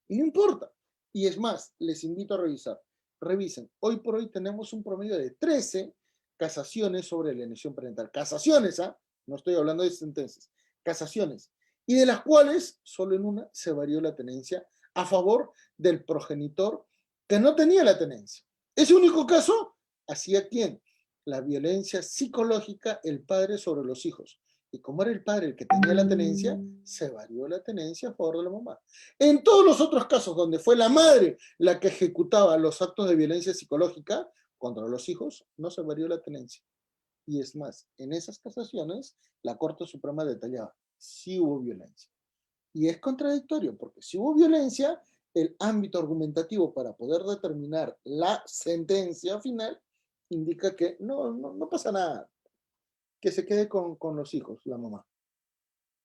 Y no importa. Y es más, les invito a revisar. Revisen. Hoy por hoy tenemos un promedio de 13 casaciones sobre alienación parental. Casaciones, ¿ah? No estoy hablando de sentencias. Casaciones. Y de las cuales solo en una se varió la tenencia a favor del progenitor que no tenía la tenencia. Ese único caso hacía ¿quién? La violencia psicológica, el padre sobre los hijos. Y como era el padre el que tenía la tenencia, se varió la tenencia a favor de la mamá. En todos los otros casos donde fue la madre la que ejecutaba los actos de violencia psicológica contra los hijos, no se varió la tenencia. Y es más, en esas casaciones, la Corte Suprema detallaba, sí hubo violencia. Y es contradictorio, porque si hubo violencia, el ámbito argumentativo para poder determinar la sentencia final indica que no pasa nada, que se quede con los hijos, la mamá.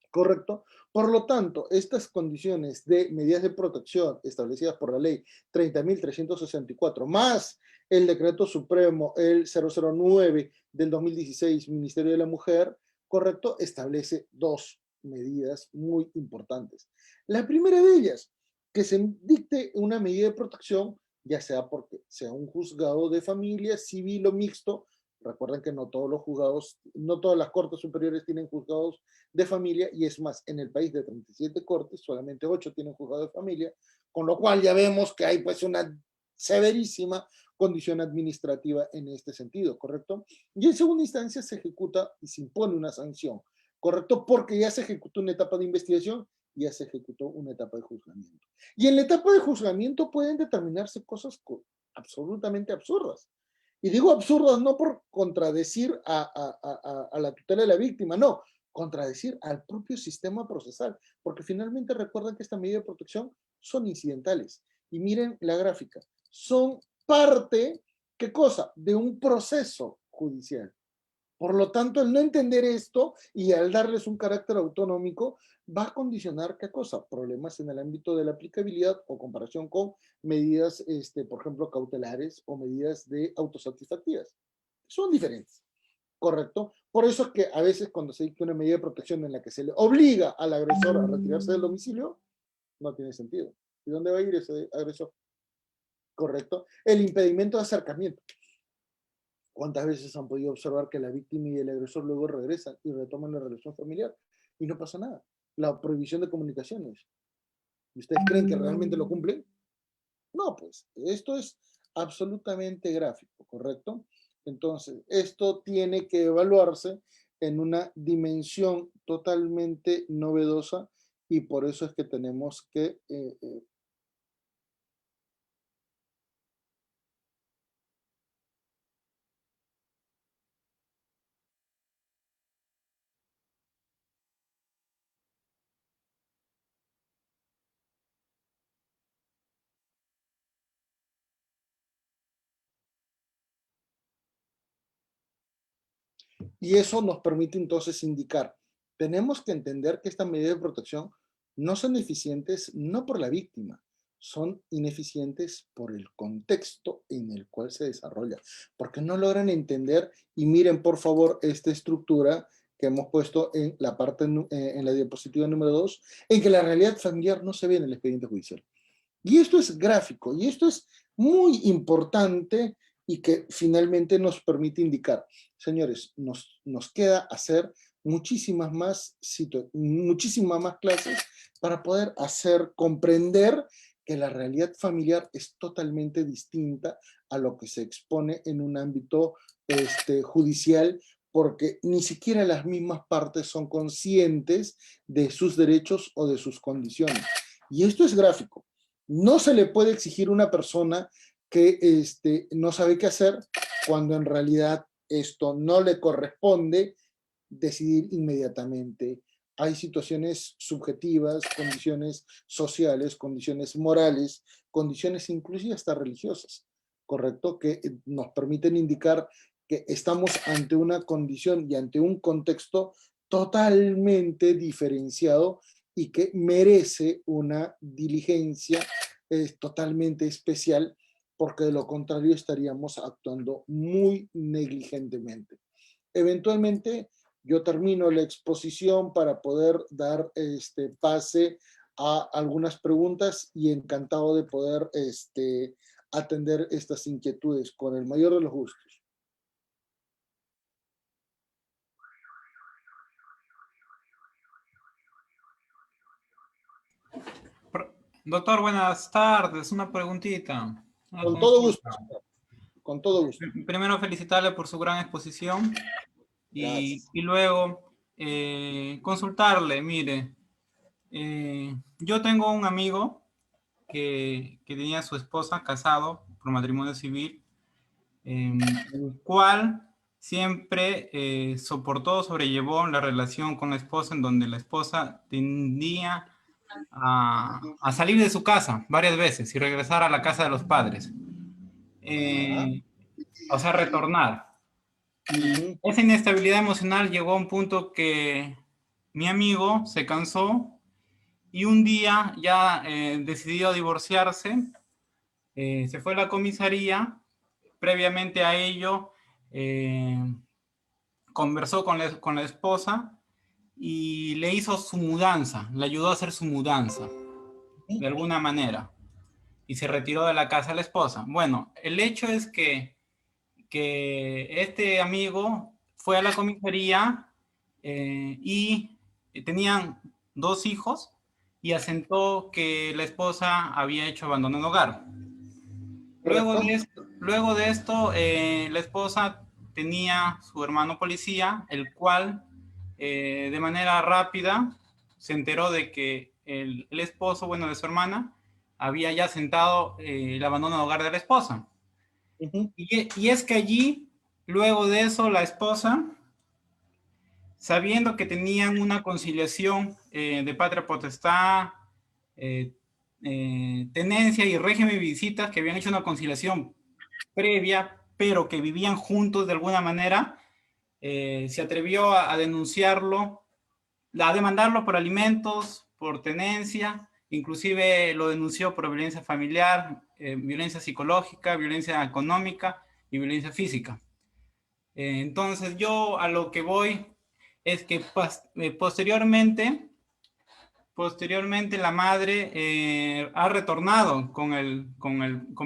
¿Correcto? Por lo tanto, estas condiciones de medidas de protección establecidas por la ley 30.364, más el decreto supremo, el 009 del 2016, Ministerio de la Mujer, ¿correcto? Establece dos medidas muy importantes. La primera de ellas, que se dicte una medida de protección, ya sea porque sea un juzgado de familia, civil o mixto. Recuerden que no todos los juzgados, no todas las cortes superiores tienen juzgados de familia, y es más, en el país de 37 cortes, solamente 8 tienen juzgado de familia, con lo cual ya vemos que hay pues una severísima condición administrativa en este sentido, ¿correcto? Y en segunda instancia se ejecuta y se impone una sanción, ¿correcto? Porque ya se ejecutó una etapa de investigación y ya se ejecutó una etapa de juzgamiento. Y en la etapa de juzgamiento pueden determinarse cosas absolutamente absurdas. Y digo absurdas no por contradecir a la tutela de la víctima, no, contradecir al propio sistema procesal, porque finalmente recuerden que esta medida de protección son incidentales. Y miren la gráfica, son parte, ¿qué cosa? De un proceso judicial. Por lo tanto, el no entender esto y al darles un carácter autonómico va a condicionar ¿qué cosa? Problemas en el ámbito de la aplicabilidad o comparación con medidas, por ejemplo, cautelares o medidas de autosatisfactivas. Son diferentes, ¿correcto? Por eso es que a veces cuando se dicta una medida de protección en la que se le obliga al agresor a retirarse del domicilio, no tiene sentido. ¿Y dónde va a ir ese agresor? ¿Correcto? El impedimento de acercamiento. ¿Cuántas veces han podido observar que la víctima y el agresor luego regresan y retoman la relación familiar y no pasa nada? La prohibición de comunicaciones. ¿Y ustedes creen que realmente lo cumplen? No, pues esto es absolutamente gráfico, ¿correcto? Entonces, esto tiene que evaluarse en una dimensión totalmente novedosa y por eso es que tenemos que y eso nos permite entonces indicar, tenemos que entender que estas medidas de protección no son eficientes no por la víctima, son ineficientes por el contexto en el cual se desarrolla, porque no logran entender, y miren por favor esta estructura que hemos puesto en la parte, en la diapositiva número 2, en que la realidad familiar no se ve en el expediente judicial. Y esto es gráfico, y esto es muy importante y que finalmente nos permite indicar, señores, nos queda hacer muchísimas más clases para poder hacer comprender que la realidad familiar es totalmente distinta a lo que se expone en un ámbito judicial, porque ni siquiera las mismas partes son conscientes de sus derechos o de sus condiciones. Y esto es gráfico. No se le puede exigir a una persona que no sabe qué hacer cuando en realidad esto no le corresponde decidir inmediatamente. Hay situaciones subjetivas, condiciones sociales, condiciones morales, condiciones inclusive hasta religiosas, ¿correcto? Que nos permiten indicar que estamos ante una condición y ante un contexto totalmente diferenciado y que merece una diligencia totalmente especial, porque de lo contrario estaríamos actuando muy negligentemente. Eventualmente, yo termino la exposición para poder dar pase a algunas preguntas y encantado de poder atender estas inquietudes con el mayor de los gustos. Doctor, buenas tardes. Una preguntita, una Con todo consulta. gusto, señor. Con todo gusto. Primero, felicitarle por su gran exposición Gracias. y luego consultarle. Mire, yo tengo un amigo que tenía a su esposa casado por matrimonio civil, el cual siempre sobrellevó la relación con la esposa, en donde la esposa tendía a salir de su casa varias veces y regresar a la casa de los padres. Ya. O sea, retornar. Y Ujú. esa inestabilidad emocional llegó a un punto que mi amigo se cansó y un día ya decidió divorciarse, se fue a la comisaría, previamente a ello conversó con la esposa y le hizo su mudanza, le ayudó a hacer su mudanza, de alguna manera, y se retiró de la casa de la esposa. Bueno, el hecho es que este amigo fue a la comisaría y tenían 2 hijos y asentó que la esposa había hecho abandono en hogar. Correcto. Luego de esto la esposa tenía su hermano policía, el cual de manera rápida se enteró de que el esposo, bueno, de su hermana, había ya asentado el abandono en hogar de la esposa. Ujú. Y es que allí, luego de eso, la esposa, sabiendo que tenían una conciliación de patria potestad, eh, tenencia y régimen de visitas, que habían hecho una conciliación previa, pero que vivían juntos de alguna manera, se atrevió a denunciarlo, a demandarlo por alimentos, por tenencia, inclusive lo denunció por violencia familiar, violencia psicológica, violencia económica y violencia física. Entonces yo a lo que voy es que posteriormente la madre ha retornado con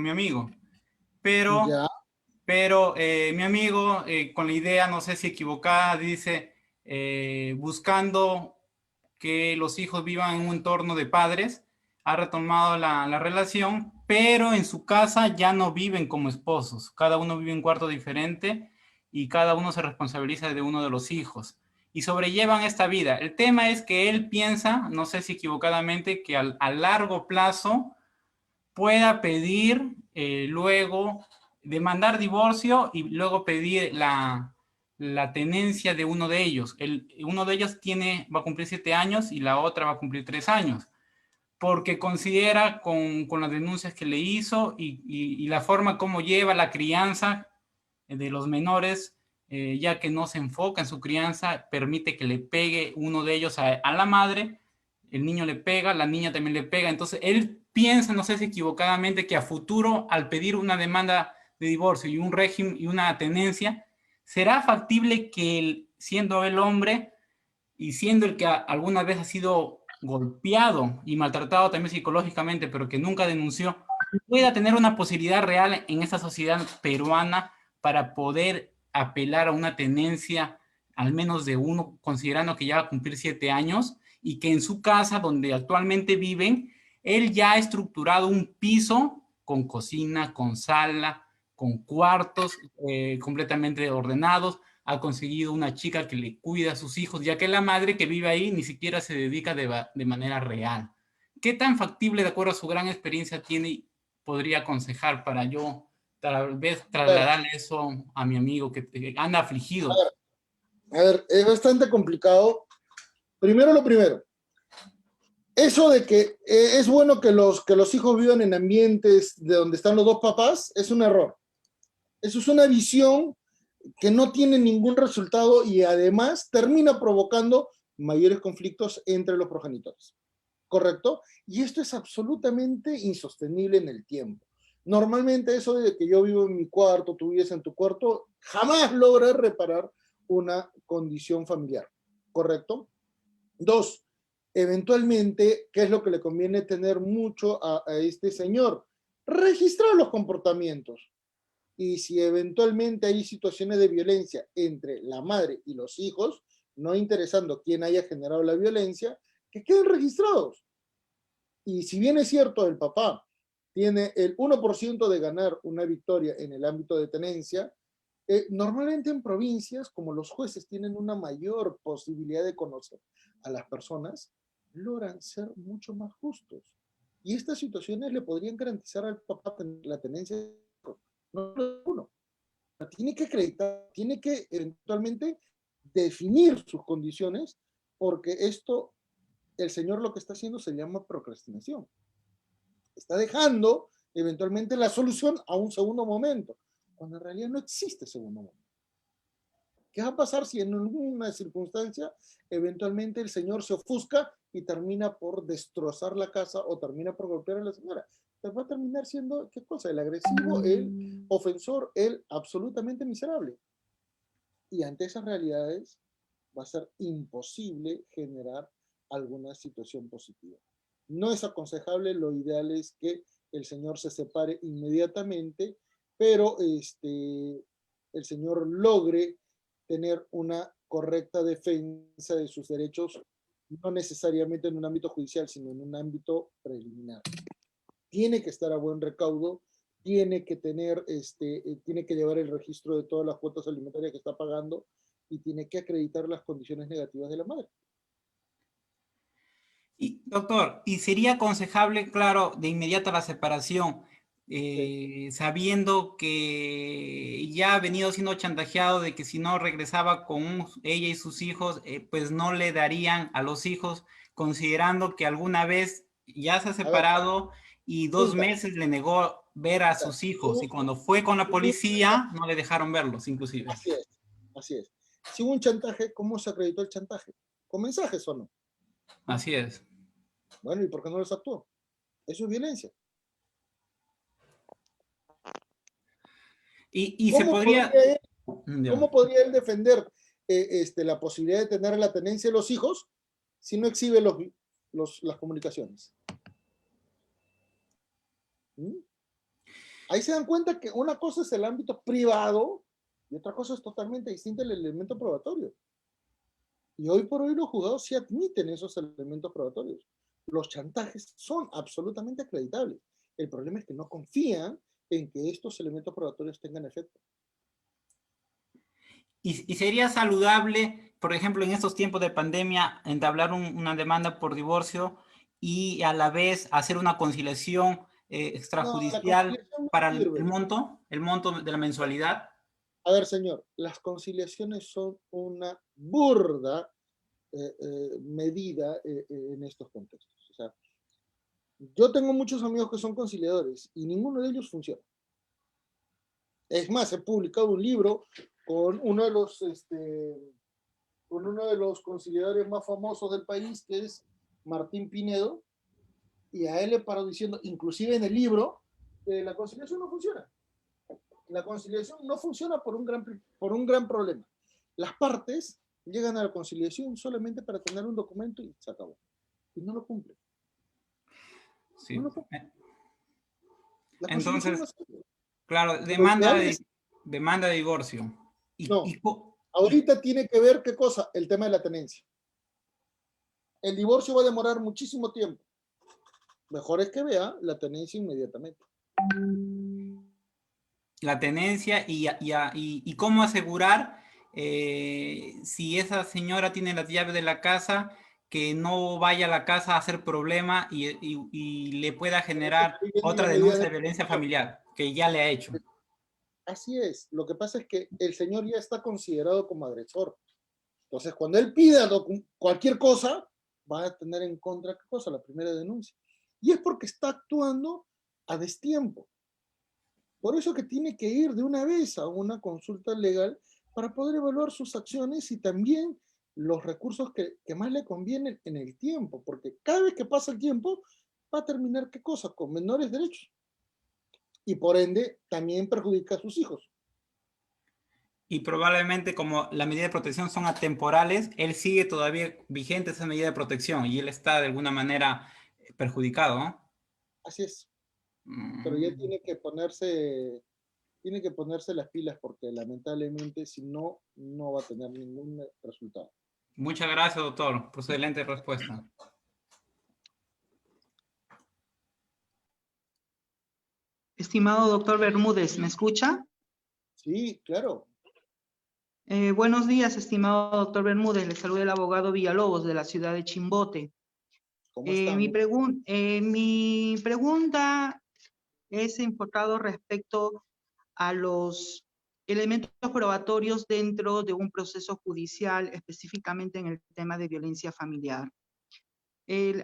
mi amigo, pero, Ya. pero mi amigo con la idea, no sé si equivocada, dice, buscando que los hijos vivan en un entorno de padres, ha retomado la relación, pero en su casa ya no viven como esposos, cada uno vive en un cuarto diferente y cada uno se responsabiliza de uno de los hijos y sobrellevan esta vida. El tema es que él piensa, no sé si equivocadamente, que a largo plazo pueda pedir luego, demandar divorcio y luego pedir la tenencia de uno de ellos. Uno de ellos va a cumplir 7 años y la otra va a cumplir 3 años, porque considera con las denuncias que le hizo y la forma como lleva la crianza de los menores, ya que no se enfoca en su crianza, permite que le pegue uno de ellos a la madre, el niño le pega, la niña también le pega, entonces él piensa, no sé si equivocadamente, que a futuro al pedir una demanda de divorcio y un régimen y una tenencia, será factible que él, siendo el hombre y siendo el que alguna vez ha sido golpeado y maltratado también psicológicamente, pero que nunca denunció, pueda tener una posibilidad real en esta sociedad peruana para poder apelar a una tenencia, al menos de uno, considerando que ya va a cumplir 7 años, y que en su casa, donde actualmente viven, él ya ha estructurado un piso con cocina, con sala, con cuartos completamente ordenados, ha conseguido una chica que le cuida a sus hijos, ya que la madre que vive ahí ni siquiera se dedica de manera real. ¿Qué tan factible, de acuerdo a su gran experiencia, tiene, podría aconsejar para yo tal vez A ver, trasladarle eso a mi amigo que anda a afligido? ver, a ver, es bastante complicado. Primero lo primero, eso de que es bueno que los hijos vivan en ambientes de donde están los dos papás es un error. Eso es una visión que no tiene ningún resultado y además termina provocando mayores conflictos entre los progenitores. ¿Correcto? Y esto es absolutamente insostenible en el tiempo. Normalmente eso de que yo vivo en mi cuarto, tú vives en tu cuarto, jamás logra reparar una condición familiar. ¿Correcto? Dos, eventualmente, ¿qué es lo que le conviene tener mucho a este señor? Registrar los comportamientos. Y si eventualmente hay situaciones de violencia entre la madre y los hijos, no interesando quién haya generado la violencia, que queden registrados. Y si bien es cierto, el papá tiene el 1% de ganar una victoria en el ámbito de tenencia, normalmente en provincias, como los jueces tienen una mayor posibilidad de conocer a las personas, logran ser mucho más justos. Y estas situaciones le podrían garantizar al papá la tenencia, no uno. Tiene que acreditar, tiene que eventualmente definir sus condiciones, porque esto, el señor lo que está haciendo se llama procrastinación. Está dejando eventualmente la solución a un segundo momento, cuando en realidad no existe segundo momento. ¿Qué va a pasar si en alguna circunstancia eventualmente el señor se ofusca y termina por destrozar la casa o termina por golpear a la señora? Pues va a terminar siendo, ¿qué cosa? El agresivo, el ofensor, el absolutamente miserable. Y ante esas realidades va a ser imposible generar alguna situación positiva. No es aconsejable, lo ideal es que el señor se separe inmediatamente, pero el señor logre tener una correcta defensa de sus derechos, no necesariamente en un ámbito judicial, sino en un ámbito preliminar. Tiene que estar a buen recaudo, tiene que tener, tiene que llevar el registro de todas las cuotas alimentarias que está pagando y tiene que acreditar las condiciones negativas de la madre. Y, doctor, ¿y sería aconsejable, claro, de inmediato la separación, Sí. sabiendo que ya ha venido siendo chantajeado de que si no regresaba con ella y sus hijos, pues no le darían a los hijos, considerando que alguna vez ya se ha A ver, separado y 2 meses le negó ver a sus hijos y cuando fue con la policía no le dejaron verlos, inclusive. así es, así es. Si hubo un chantaje, ¿cómo se acreditó el chantaje? ¿Con mensajes o no? Así es. Bueno, ¿y por qué no los actuó? Eso es violencia. Y se ¿Cómo podría... podría él, Ya. cómo podría él defender la posibilidad de tener la tenencia de los hijos si no exhibe las comunicaciones? ¿Mm? Ahí se dan cuenta que una cosa es el ámbito privado y otra cosa es totalmente distinta el elemento probatorio. Y hoy por hoy los juzgados sí admiten esos elementos probatorios. Los chantajes son absolutamente acreditables. El problema es que no confían en que estos elementos probatorios tengan efecto. Y sería saludable, por ejemplo, en estos tiempos de pandemia, entablar una demanda por divorcio y a la vez hacer una conciliación No, la extrajudicial conciliación no para sirve. el monto de la mensualidad. A ver, señor, las conciliaciones son una burda medida en estos contextos. O sea, yo tengo muchos amigos que son conciliadores y ninguno de ellos funciona. Es más, he publicado un libro con con uno de los conciliadores más famosos del país, que es Martín Pinedo, y a él le paro diciendo, inclusive en el libro, la conciliación no funciona. La conciliación no funciona por un gran problema. Las partes llegan a la conciliación solamente para tener un documento y se acabó. Y no lo cumplen. No Sí. lo cumplen. La Constitución no Entonces, sirve. claro, Lo ideal es, demanda de divorcio. no, ahorita tiene que ver qué cosa, el tema de la tenencia. El divorcio va a demorar muchísimo tiempo. Mejor es que vea la tenencia inmediatamente. La tenencia y cómo asegurar si esa señora tiene las llaves de la casa, que no vaya a la casa a hacer problema y le pueda Por eso generar estoy viendo otra las medidas denuncia de de violencia protección. familiar que ya le ha hecho. Así es. Lo que pasa es que el señor ya está considerado como agresor. Entonces, cuando él pida cualquier cosa, va a tener en contra, ¿qué cosa? La primera denuncia. Y es porque está actuando a destiempo. Por eso que tiene que ir de una vez a una consulta legal para poder evaluar sus acciones y también los recursos que más le convienen en el tiempo, porque cada vez que pasa el tiempo va a terminar qué cosa, con menores derechos y por ende también perjudica a sus hijos. Y probablemente como la medida de protección son atemporales, él sigue todavía vigente esa medida de protección y él está de alguna manera perjudicado, ¿no? Así es, pero ya Mm. tiene que ponerse las pilas porque lamentablemente si no, no va a tener ningún resultado. Muchas gracias, doctor, por su excelente respuesta. Estimado doctor Bermúdez, ¿me escucha? Sí, claro. Buenos días, estimado doctor Bermúdez. Le saluda el abogado Villalobos de la ciudad de Chimbote. ¿Cómo están? Mi pregunta es enfocado respecto a los elementos probatorios dentro de un proceso judicial, específicamente en el tema de violencia familiar.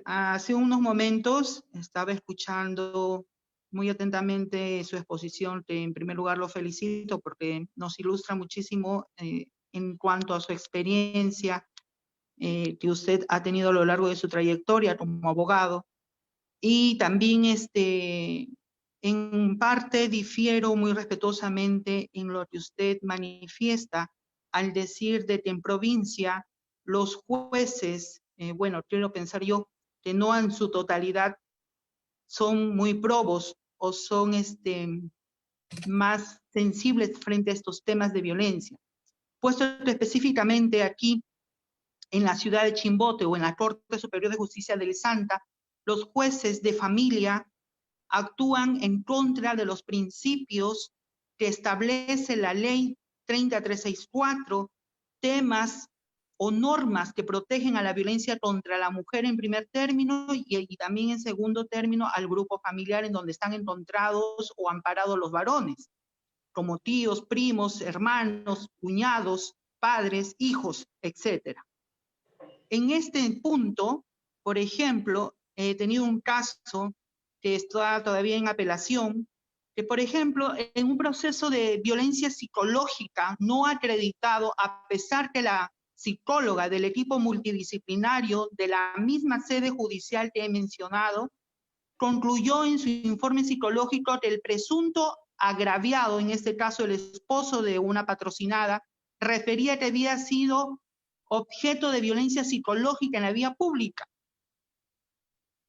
Hace unos momentos estaba escuchando muy atentamente su exposición, que en primer lugar lo felicito porque nos ilustra muchísimo en cuanto a su experiencia que usted ha tenido a lo largo de su trayectoria como abogado. Y también en parte difiero muy respetuosamente en lo que usted manifiesta al decir de que en provincia los jueces, bueno, quiero pensar yo, que no en su totalidad son muy probos o son más sensibles frente a estos temas de violencia. Puesto que específicamente aquí en la ciudad de Chimbote o en la Corte Superior de Justicia del Santa, los jueces de familia actúan en contra de los principios que establece la ley 30364, temas o normas que protegen a la violencia contra la mujer en primer término y también en segundo término al grupo familiar en donde están encontrados o amparados los varones, como tíos, primos, hermanos, cuñados, padres, hijos, etc. En este punto, por ejemplo, he tenido un caso que está todavía en apelación, que por ejemplo, en un proceso de violencia psicológica no acreditado, a pesar que la psicóloga del equipo multidisciplinario de la misma sede judicial que he mencionado, concluyó en su informe psicológico que el presunto agraviado, en este caso el esposo de una patrocinada, refería que había sido objeto de violencia psicológica en la vía pública.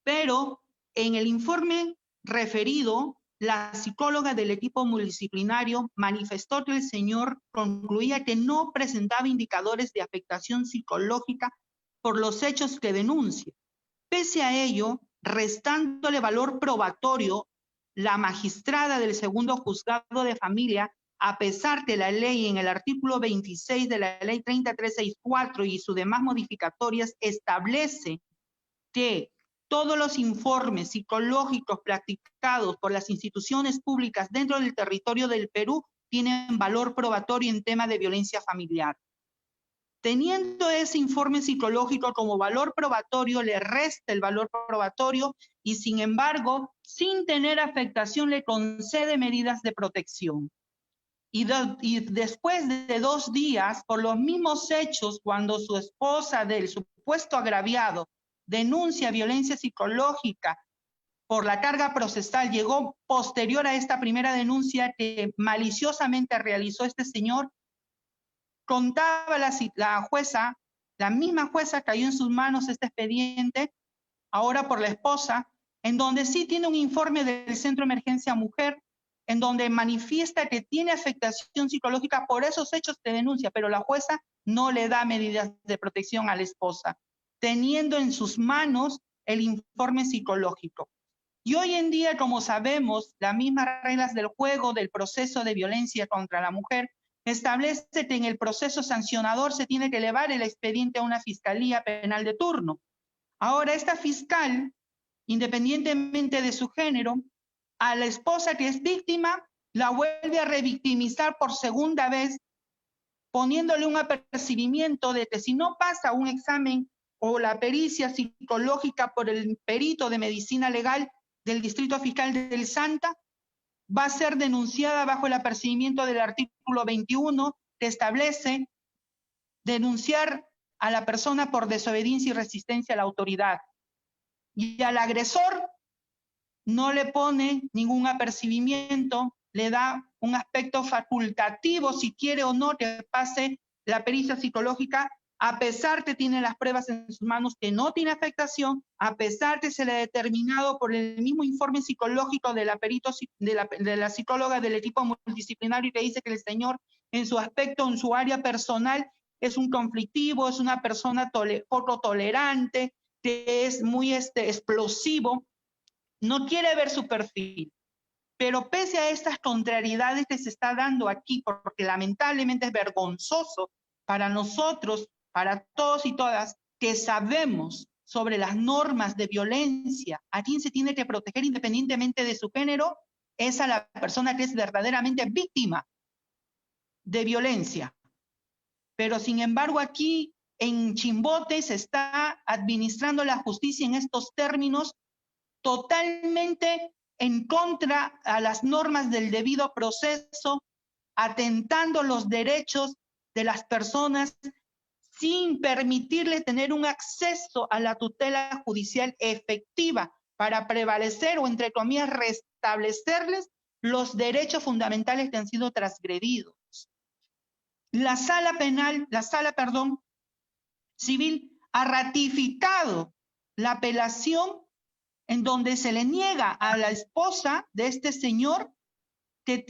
Pero en el informe referido, la psicóloga del equipo multidisciplinario manifestó que el señor concluía que no presentaba indicadores de afectación psicológica por los hechos que denuncia. Pese a ello, restándole valor probatorio, la magistrada del segundo juzgado de familia, a pesar que la ley en el artículo 26 de la ley 30364 y sus demás modificatorias establece que todos los informes psicológicos practicados por las instituciones públicas dentro del territorio del Perú tienen valor probatorio en tema de violencia familiar. Teniendo ese informe psicológico como valor probatorio, le resta el valor probatorio y sin embargo, sin tener afectación, le concede medidas de protección. Y después de 2 días, por los mismos hechos, cuando su esposa del supuesto agraviado denuncia violencia psicológica por la carga procesal, llegó posterior a esta primera denuncia que maliciosamente realizó este señor, contaba la jueza, la misma jueza cayó en sus manos este expediente, ahora por la esposa, en donde sí tiene un informe del Centro de Emergencia Mujer, en donde manifiesta que tiene afectación psicológica, por esos hechos te denuncia, pero la jueza no le da medidas de protección a la esposa, teniendo en sus manos el informe psicológico. Y hoy en día, como sabemos, las mismas reglas del juego del proceso de violencia contra la mujer establece que en el proceso sancionador se tiene que elevar el expediente a una fiscalía penal de turno. Ahora, esta fiscal, independientemente de su género, a la esposa que es víctima la vuelve a revictimizar por segunda vez, poniéndole un apercibimiento de que si no pasa un examen o la pericia psicológica por el perito de medicina legal del Distrito Fiscal del Santa, va a ser denunciada bajo el apercibimiento del artículo 21, que establece denunciar a la persona por desobediencia y resistencia a la autoridad. Y al agresor no le pone ningún apercibimiento, le da un aspecto facultativo, si quiere o no que pase la pericia psicológica, a pesar que tiene las pruebas en sus manos, que no tiene afectación, a pesar que se le ha determinado por el mismo informe psicológico de la psicóloga del equipo multidisciplinario, que dice que el señor en su aspecto, en su área personal, es un conflictivo, es una persona poco tolerante, que es muy explosivo, no quiere ver su perfil. Pero pese a estas contrariedades que se está dando aquí, porque lamentablemente es vergonzoso para nosotros, para todos y todas, que sabemos sobre las normas de violencia, a quien se tiene que proteger independientemente de su género, es a la persona que es verdaderamente víctima de violencia. Pero sin embargo aquí en Chimbote se está administrando la justicia en estos términos totalmente en contra a las normas del debido proceso, atentando los derechos de las personas sin permitirles tener un acceso a la tutela judicial efectiva para prevalecer o, entre comillas, restablecerles los derechos fundamentales que han sido transgredidos. La sala civil ha ratificado la apelación en donde se le niega a la esposa de este señor que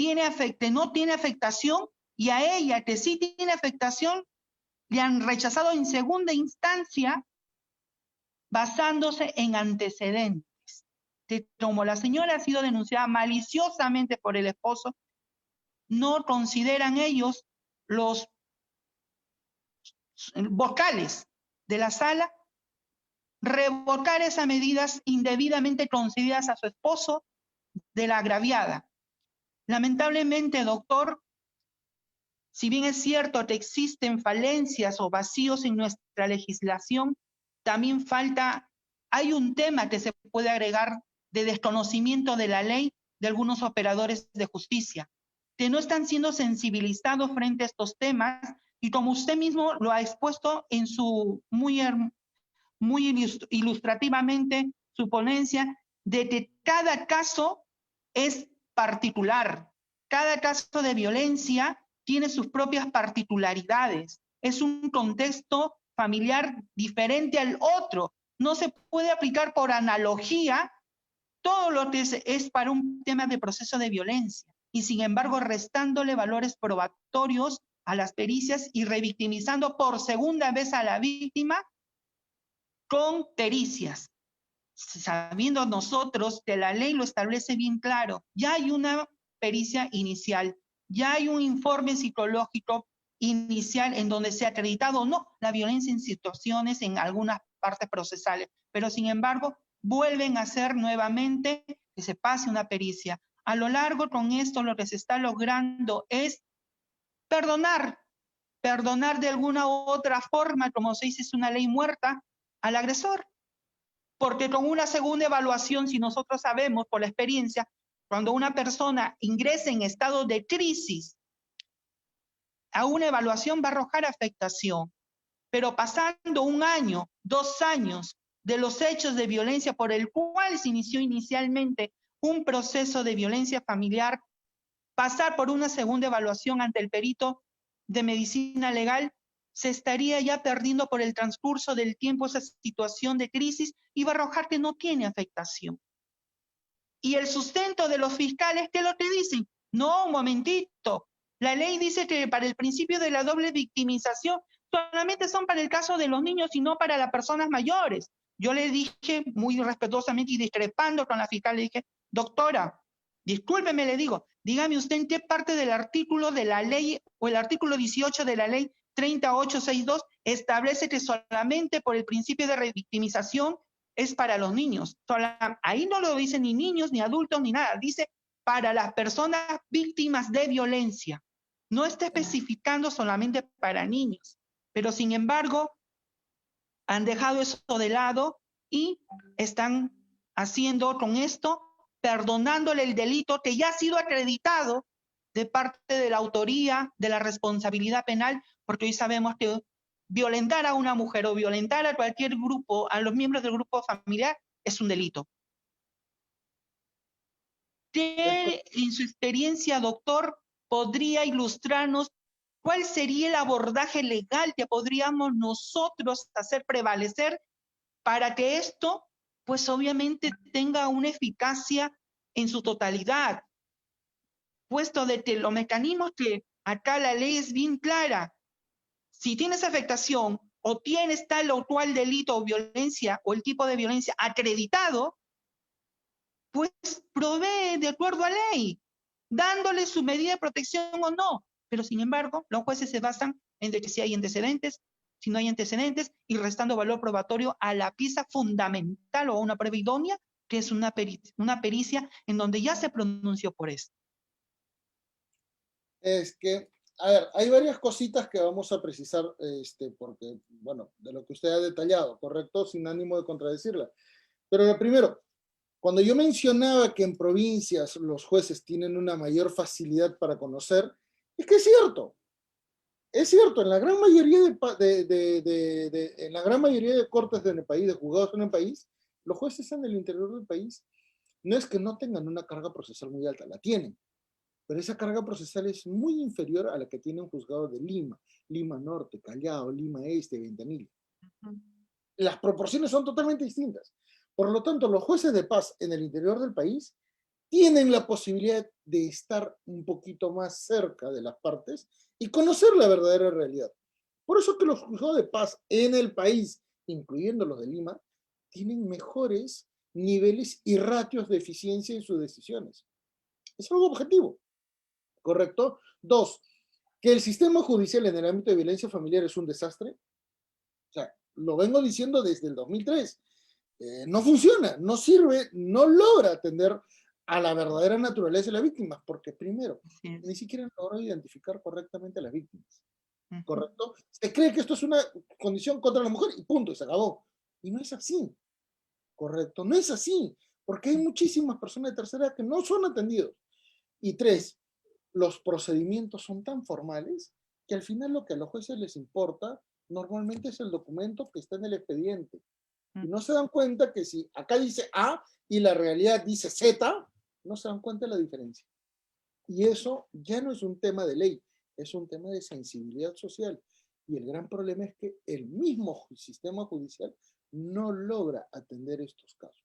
no tiene afectación, y a ella que sí tiene afectación le han rechazado en segunda instancia basándose en antecedentes. Como la señora ha sido denunciada maliciosamente por el esposo, no consideran ellos los vocales de la sala revocar esas medidas indebidamente concedidas a su esposo de la agraviada. Lamentablemente, doctor, si bien es cierto que existen falencias o vacíos en nuestra legislación, también hay un tema que se puede agregar de desconocimiento de la ley de algunos operadores de justicia, que no están siendo sensibilizados frente a estos temas, y como usted mismo lo ha expuesto en su muy ilustrativamente su ponencia, de que cada caso es particular, cada caso de violencia tiene sus propias particularidades, es un contexto familiar diferente al otro, no se puede aplicar por analogía todo lo que es para un tema de proceso de violencia, y sin embargo restándole valores probatorios a las pericias y revictimizando por segunda vez a la víctima con pericias, sabiendo nosotros que la ley lo establece bien claro. Ya hay una pericia inicial, ya hay un informe psicológico inicial en donde se ha acreditado o no la violencia en situaciones en algunas partes procesales, pero sin embargo vuelven a hacer nuevamente que se pase una pericia. A lo largo con esto lo que se está logrando es perdonar de alguna u otra forma, como se dice, es una ley muerta, al agresor. Porque con una segunda evaluación, si nosotros sabemos por la experiencia, cuando una persona ingresa en estado de crisis, a una evaluación va a arrojar afectación. Pero pasando 1 año, 2 años de los hechos de violencia por el cual se inició inicialmente un proceso de violencia familiar, pasar por una segunda evaluación ante el perito de medicina legal, se estaría ya perdiendo por el transcurso del tiempo esa situación de crisis y va a arrojar que no tiene afectación. Y el sustento de los fiscales, ¿qué es lo que dicen? No, un momentito. La ley dice que para el principio de la doble victimización solamente son para el caso de los niños y no para las personas mayores. Yo le dije muy respetuosamente y discrepando con la fiscal, le dije, doctora, discúlpeme, le digo, dígame usted en qué parte del artículo de la ley o el artículo 18 de la ley 3862 establece que solamente por el principio de revictimización es para los niños. Ahí no lo dicen ni niños, ni adultos, ni nada. Dice para las personas víctimas de violencia. No está especificando solamente para niños. Pero sin embargo, han dejado eso de lado y están haciendo con esto, perdonándole el delito que ya ha sido acreditado de parte de la autoría, de la responsabilidad penal, porque hoy sabemos que violentar a una mujer o violentar a cualquier grupo, a los miembros del grupo familiar, es un delito. ¿Qué, en su experiencia, doctor, podría ilustrarnos cuál sería el abordaje legal que podríamos nosotros hacer prevalecer para que esto, pues obviamente, tenga una eficacia en su totalidad? Puesto de que los mecanismos que acá la ley es bien clara. Si tienes afectación o tienes tal o cual delito o violencia o el tipo de violencia acreditado, pues provee de acuerdo a ley, dándole su medida de protección o no. Pero sin embargo, los jueces se basan en de que si hay antecedentes, si no hay antecedentes, y restando valor probatorio a la pieza fundamental o a una prueba idónea, que es una pericia en donde ya se pronunció por eso. Es que, a ver, hay varias cositas que vamos a precisar, porque, bueno, de lo que usted ha detallado, ¿correcto? Sin ánimo de contradecirla. Pero lo primero, cuando yo mencionaba que en provincias los jueces tienen una mayor facilidad para conocer, es que es cierto. Es cierto, en la gran mayoría en la gran mayoría de cortes en el país, de juzgados en el país, los jueces en el interior del país no es que no tengan una carga procesal muy alta, la tienen, pero esa carga procesal es muy inferior a la que tiene un juzgado de Lima, Lima Norte, Callao, Lima Este, Ventanilla. Las proporciones son totalmente distintas. Por lo tanto, los jueces de paz en el interior del país tienen la posibilidad de estar un poquito más cerca de las partes y conocer la verdadera realidad. Por eso que los juzgados de paz en el país, incluyendo los de Lima, tienen mejores niveles y ratios de eficiencia en sus decisiones. Es algo objetivo, ¿correcto? Dos, que el sistema judicial en el ámbito de violencia familiar es un desastre. O sea, lo vengo diciendo desde el 2003. No funciona, no sirve, no logra atender a la verdadera naturaleza de las víctimas, porque primero, ni siquiera logra identificar correctamente a las víctimas. ¿Correcto? Se cree que esto es una condición contra la mujer y punto, y se acabó. Y no es así. ¿Correcto? No es así, porque hay muchísimas personas de tercera edad que no son atendidos. Y tres, los procedimientos son tan formales que al final lo que a los jueces les importa normalmente es el documento que está en el expediente. Y no se dan cuenta que si acá dice A y la realidad dice Z, no se dan cuenta de la diferencia. Y eso ya no es un tema de ley, es un tema de sensibilidad social. Y el gran problema es que el mismo sistema judicial no logra atender estos casos,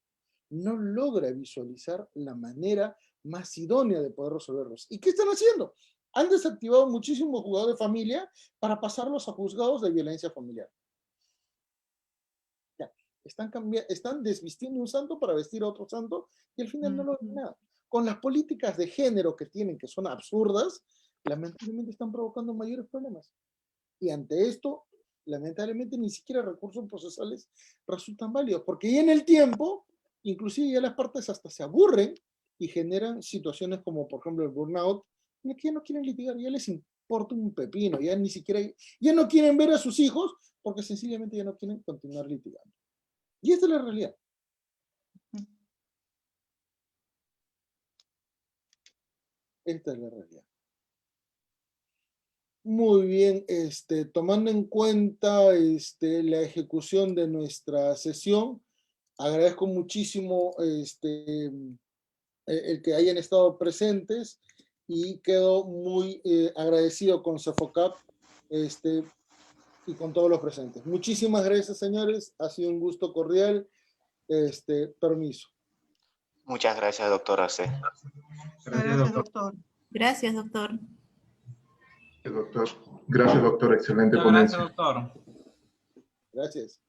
no logra visualizar la manera más idónea de poder resolverlos. ¿Y qué están haciendo? Han desactivado muchísimos juzgados de familia para pasarlos a juzgados de violencia familiar. Ya, están desvistiendo un santo para vestir a otro santo y al final no logran nada. Con las políticas de género que tienen, que son absurdas, lamentablemente están provocando mayores problemas. Y ante esto, lamentablemente, ni siquiera recursos procesales resultan válidos, porque ya en el tiempo, inclusive ya las partes hasta se aburren y generan situaciones como, por ejemplo, el burnout, en el que ya no quieren litigar, ya les importa un pepino, ya ni siquiera, ya no quieren ver a sus hijos, porque sencillamente ya no quieren continuar litigando. Y esta es la realidad. Esta es la realidad. Muy bien, tomando en cuenta la ejecución de nuestra sesión, agradezco muchísimo el que hayan estado presentes y quedo muy agradecido con Sofocap y con todos los presentes. Muchísimas gracias, señores. Ha sido un gusto cordial. Permiso. Muchas gracias, doctor Arce. Gracias, doctor. Gracias, doctor. Doctor. Gracias, doctor. Excelente Muchas gracias, ponencia. doctor. Gracias.